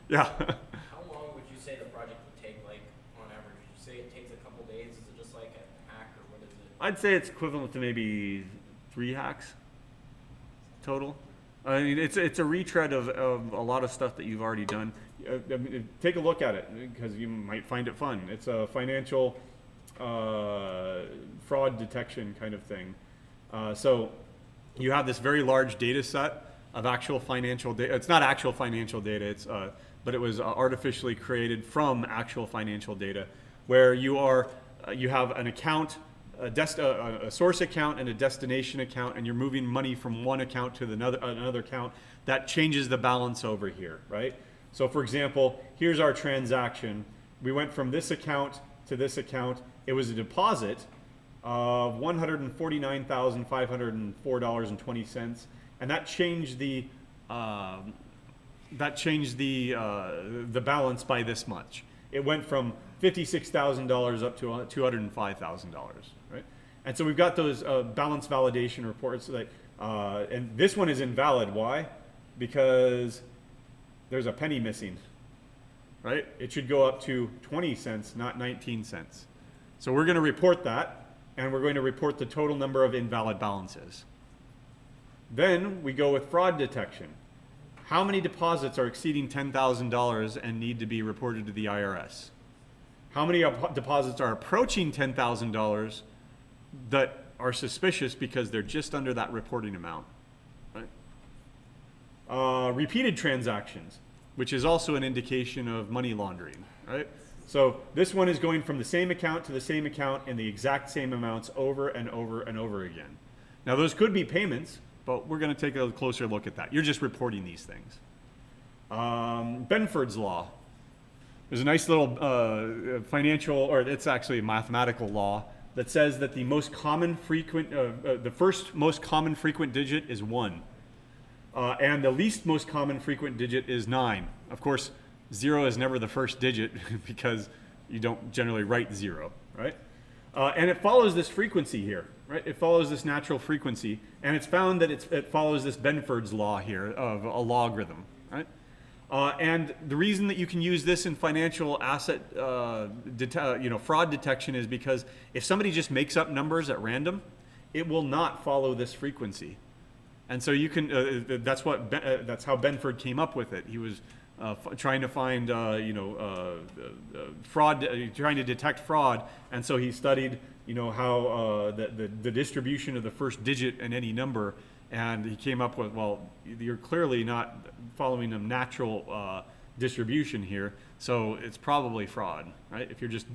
Yeah. How long would you say the project would take, like, on average? Would you say it takes a couple days? Is it just like a hack, or what is it? I'd say it's equivalent to maybe 3 hacks total. I mean, it's a retread of a lot of stuff that you've already done. I mean, take a look at it, because you might find it fun. It's a financial fraud detection kind of thing. So you have this very large data set of actual financial data. It's not actual financial data, but it was artificially created from actual financial data, where you have an account, a source account and a destination account, and you're moving money from one account to another account. That changes the balance over here, right? So for example, here's our transaction. We went from this account to this account. It was a deposit of $149,504.20, and that changed the balance by this much. It went from $56,000 up to $205,000, right? And so we've got those balance validation reports that, and this one is invalid. Why? Because there's a penny missing, right? It should go up to 20 cents, not 19 cents. So we're going to report that, and we're going to report the total number of invalid balances. Then we go with fraud detection. How many deposits are exceeding $10,000 and need to be reported to the IRS? How many deposits are approaching $10,000 that are suspicious because they're just under that reporting amount? Right? Repeated transactions, which is also an indication of money laundering, right? So this one is going from the same account to the same account in the exact same amounts over and over and over again. Now those could be payments, but we're going to take a closer look at that. You're just reporting these things. Benford's law. There's a nice little financial, or it's actually a mathematical law that says that the most common frequent, the first most common frequent digit is 1. And the least most common frequent digit is 9. Of course, 0 is never the first digit because you don't generally write 0, right? And it follows this frequency here, right? It follows this natural frequency, and it's found that it follows this Benford's law here of a logarithm, right? And the reason that you can use this in financial asset, fraud detection is because if somebody just makes up numbers at random, it will not follow this frequency. And so you can, that's how Benford came up with it. He was trying to find, fraud, trying to detect fraud. And so he studied, how the distribution of the first digit in any number. And he came up with, well, you're clearly not following a natural distribution here. So it's probably fraud, right? If you're just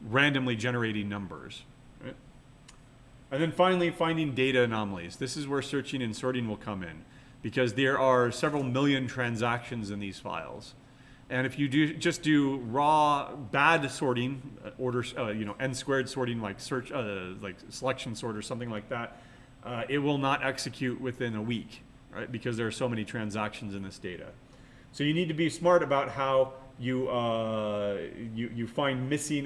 randomly generating numbers, right? And then finally, finding data anomalies. This is where searching and sorting will come in, because there are several million transactions in these files. And if you just do raw bad sorting, n-squared sorting, like search, like selection sort or something like that, it will not execute within a week, right? Because there are so many transactions in this data. So you need to be smart about how you find missing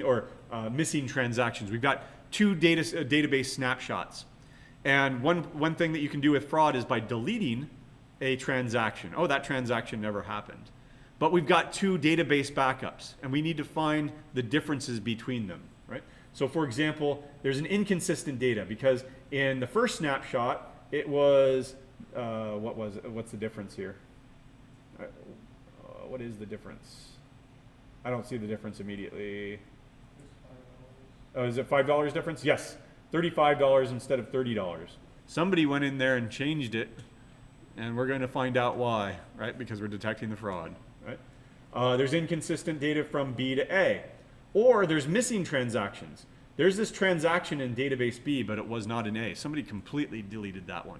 transactions. We've got 2 database snapshots. And one thing that you can do with fraud is by deleting a transaction. Oh, that transaction never happened. But we've got 2 database backups, and we need to find the differences between them, right? So for example, there's an inconsistent data because in the first snapshot, it was, what's the difference here? What is the difference? I don't see the difference immediately. Is it $5 difference? Yes, $35 instead of $30. Somebody went in there and changed it, and we're going to find out why, right? Because we're detecting the fraud, right? There's inconsistent data from B to A, or there's missing transactions. There's this transaction in database B, but it was not in A. Somebody completely deleted that one.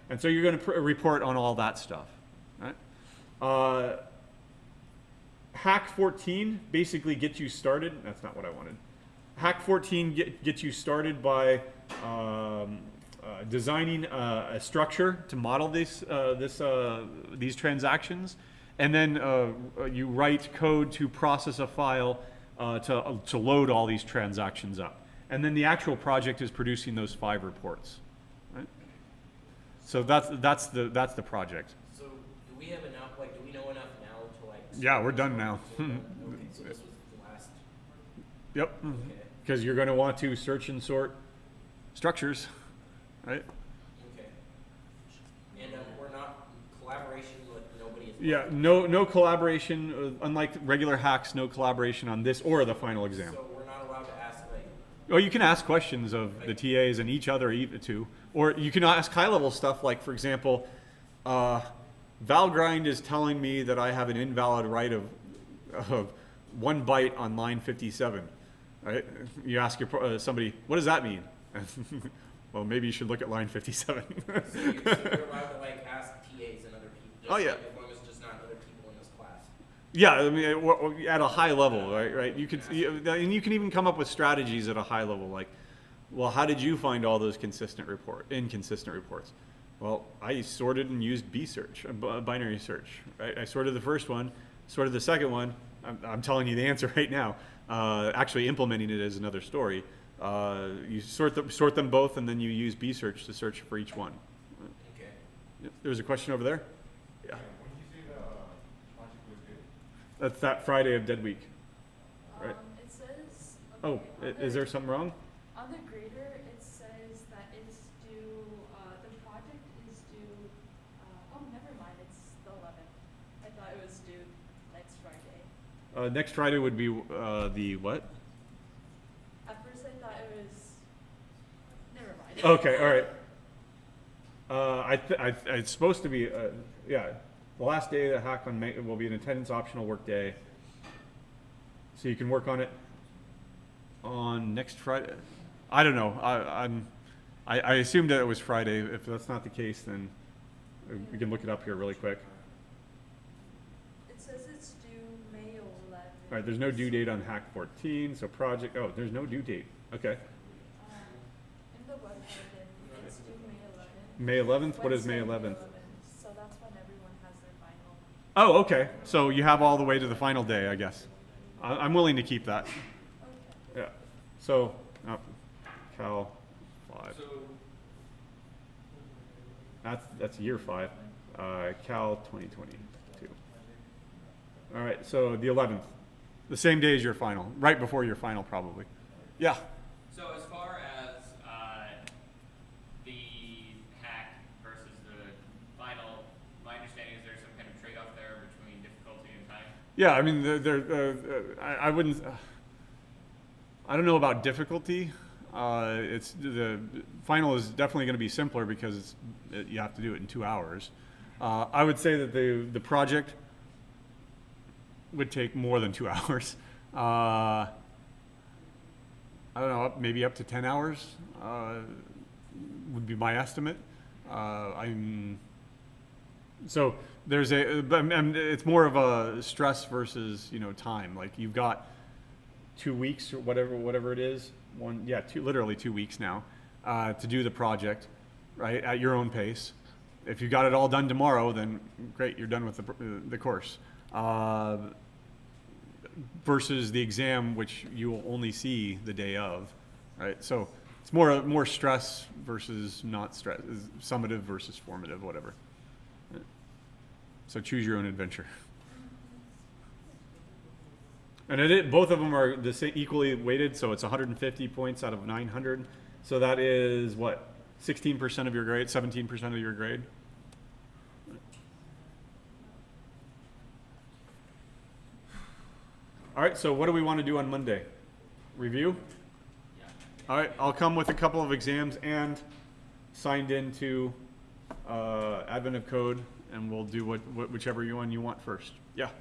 And so you're going to report on all that stuff, right? Hack 14 basically gets you started. That's not what I wanted. Hack 14 gets you started by designing a structure to model these transactions, and then you write code to process a file to load all these transactions up, and then the actual project is producing those 5 reports, right? So that's the project. So do we have enough? Like, do we know enough now to like? Yeah, we're done now. Okay, so this was the last. Yep. Okay. Because you're going to want to search and sort structures, right? Okay. And we're not collaboration with nobody. Is Yeah, no collaboration. Unlike regular hacks, no collaboration on this or the final exam. So we're not allowed to ask like. Oh, you can ask questions of the TAs and each other too, or you can ask high-level stuff like, for example, Valgrind is telling me that I have an invalid write of 1 byte on line 57. Right? You ask somebody, what does that mean? Well, maybe you should look at line 57. So you're allowed to like ask TAs and other people. Just Oh, yeah. Like, as long as it's just not other people in this class. Yeah, I mean, at a high level, right? You could, and you can even come up with strategies at a high level, like, well, how did you find all those inconsistent reports? Well, I sorted and used B search, binary search. Right? I sorted the first one, sorted the second one. I'm telling you the answer right now. Actually implementing it is another story. You sort them both, and then you use B search to search for each one. Okay. Yep. There was a question over there. Yeah. When you say the That's that Friday of Dead Week. Right. It says. Oh, okay, is there something wrong? On the grader, it says that it's due, the project is due, oh, never mind, it's the 11th. I thought it was due next Friday. Next Friday would be the what? At first I thought it was, never mind. Okay, all right. It's supposed to be, yeah, the last day of the hackathon will be an attendance optional work day. So you can work on it on next Friday. I don't know. I assumed that it was Friday. If that's not the case, then we can look it up here really quick. It says it's due May 11th. All right, there's no due date on Hack 14, so project, oh, there's no due date. Okay. In the website, it's due May May 11th. 11th? What is May Wednesday, 11th? So that's when everyone has their final. Oh, okay. So you have all the way to the final day, I guess. I'm willing to keep that. Okay. Yeah. So, Cal 5. So, That's year 5. Cal 2022. All right, so the 11th. The same day as your final. Right before your final, probably. Yeah. So as far as the hack versus the final, my understanding is there's some kind of trade-off there between difficulty and time. Yeah, I mean, I wouldn't. I don't know about difficulty. It's the final is definitely going to be simpler because you have to do it in 2 hours. I would say that the project would take more than 2 hours. I don't know, maybe up to 10 hours would be my estimate. So there's it's more of a stress versus, time. Like you've got 2 weeks or whatever it is, literally 2 weeks now, to do the project, right, at your own pace. If you got it all done tomorrow, then great, you're done with the course. Versus the exam, which you will only see the day of, right? So it's more stress versus not stress, summative versus formative, whatever. So choose your own adventure. And both of them are the same, equally weighted, so it's 150 points out of 900. So that is what, 16% of your grade, 17% of your grade. All right, so what do we want to do on Monday? Review? yeah. All right, I'll come with a couple of exams and signed into Advent of Code, and we'll do whichever one you want first. Yeah. Is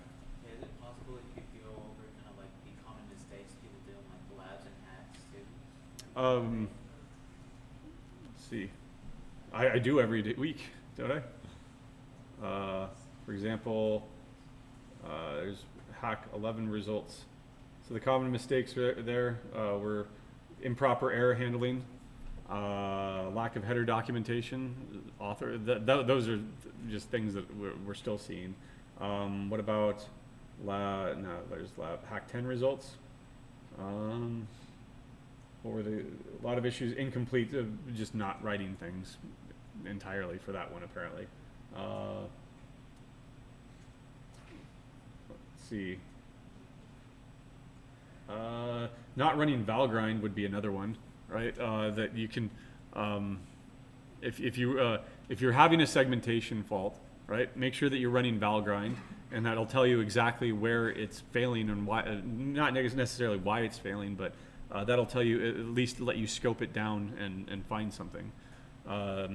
it possible if you go over kind of like the common mistakes people do in like labs and hacks too? Let's see. I do every week, don't I? For example, there's hack 11 results. So the common mistakes there were improper error handling, lack of header documentation, those are just things that we're still seeing. What about there's hack 10 results. What were a lot of issues, incomplete, just not writing things entirely for that one apparently. Let's see. Not running Valgrind would be another one, right? That you can, if you're having a segmentation fault, right? Make sure that you're running Valgrind, and that'll tell you exactly where it's failing and why. Not necessarily why it's failing, but that'll tell you, at least let you scope it down and find something. Let's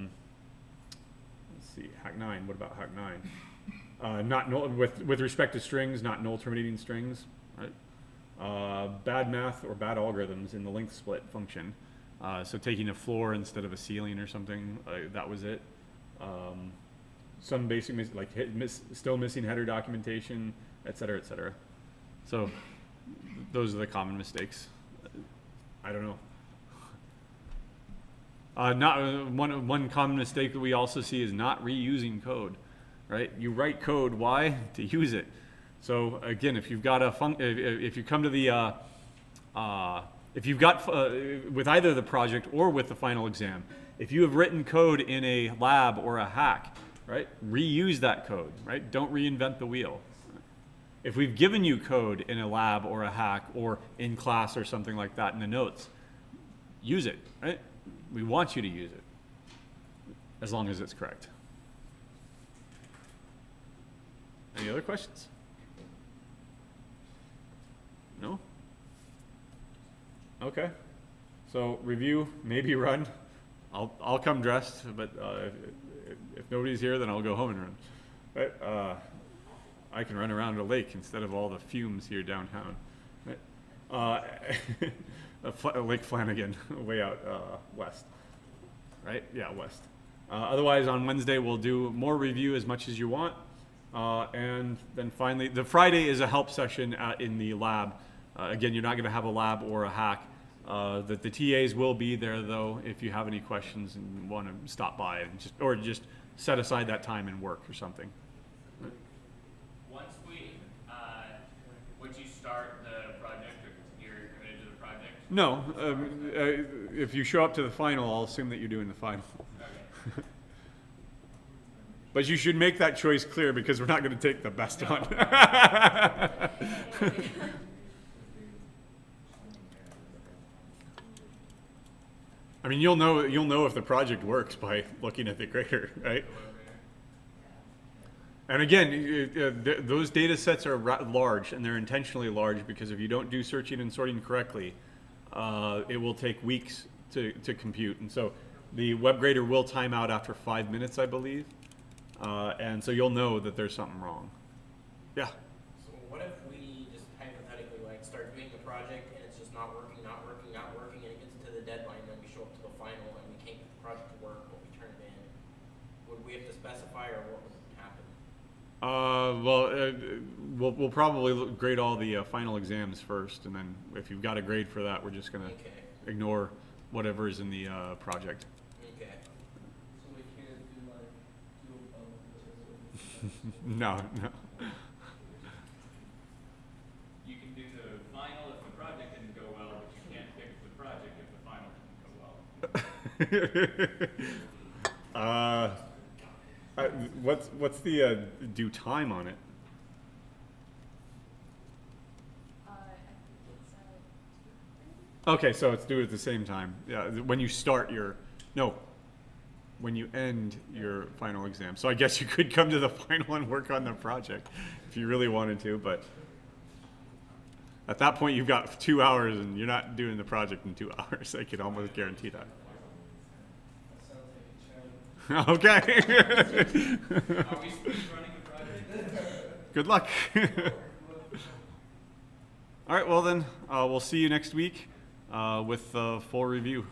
see, hack 9. What about hack 9? Not null, with respect to strings, not null terminating strings, right? Bad math or bad algorithms in the length split function. So taking a floor instead of a ceiling or something, that was it. Some basic, still missing header documentation, et cetera, et cetera. So those are the common mistakes. I don't know. One common mistake that we also see is not reusing code, right? You write code, why? To use it. So again, if you've got if you come to the, if you've got, with either the project or with the final exam, if you have written code in a lab or a hack, right? Reuse that code, right? Don't reinvent the wheel. If we've given you code in a lab or a hack or in class or something like that in the notes, use it, right? We want you to use it, as long as it's correct. Any other questions? No? Okay. So review, maybe run. I'll come dressed, but if nobody's here, then I'll go home and run. Right? I can run around a lake instead of all the fumes here downtown. Right? Lake Flanagan, way out west. Right? Yeah, west. Otherwise, on Wednesday, we'll do more review as much as you want. And then finally, the Friday is a help session in the lab. Again, you're not going to have a lab or a hack. The TAs will be there, though, if you have any questions and want to stop by and just set aside that time and work or something. Once you start the project, or you're committed to the project? No, if you show up to the final, I'll assume that you're doing the final. Okay. But you should make that choice clear because we're not going to take the best one. I mean, you'll know if the project works by looking at the grader, right? And again, those data sets are large, and they're intentionally large because if you don't do searching and sorting correctly, it will take weeks to compute. And so the web grader will time out after 5 minutes, I believe. And so you'll know that there's something wrong. Yeah. So what if we just hypothetically like start doing the project and it's just not working, and it gets to the deadline, and then we show up to the final and we can't get the project to work, but we turn it in? Would we have to specify, or what would happen? We'll probably grade all the final exams first, and then if you've got a grade for that, we're just gonna ignore whatever is in the project. Okay. So we can't do like No. You can do the final if the project didn't go well, but you can't fix the project if the final didn't go well. What's the due time on it? I think it's, Okay, so it's due at the same time. Yeah, when you start when you end your final exam. So I guess you could come to the final and work on the project if you really wanted to, but at that point you've got 2 hours and you're not doing the project in 2 hours. I can almost guarantee that. sounds like a challenge. Okay. Are we speed running the project? Good luck. All right, well then, we'll see you next week with full review.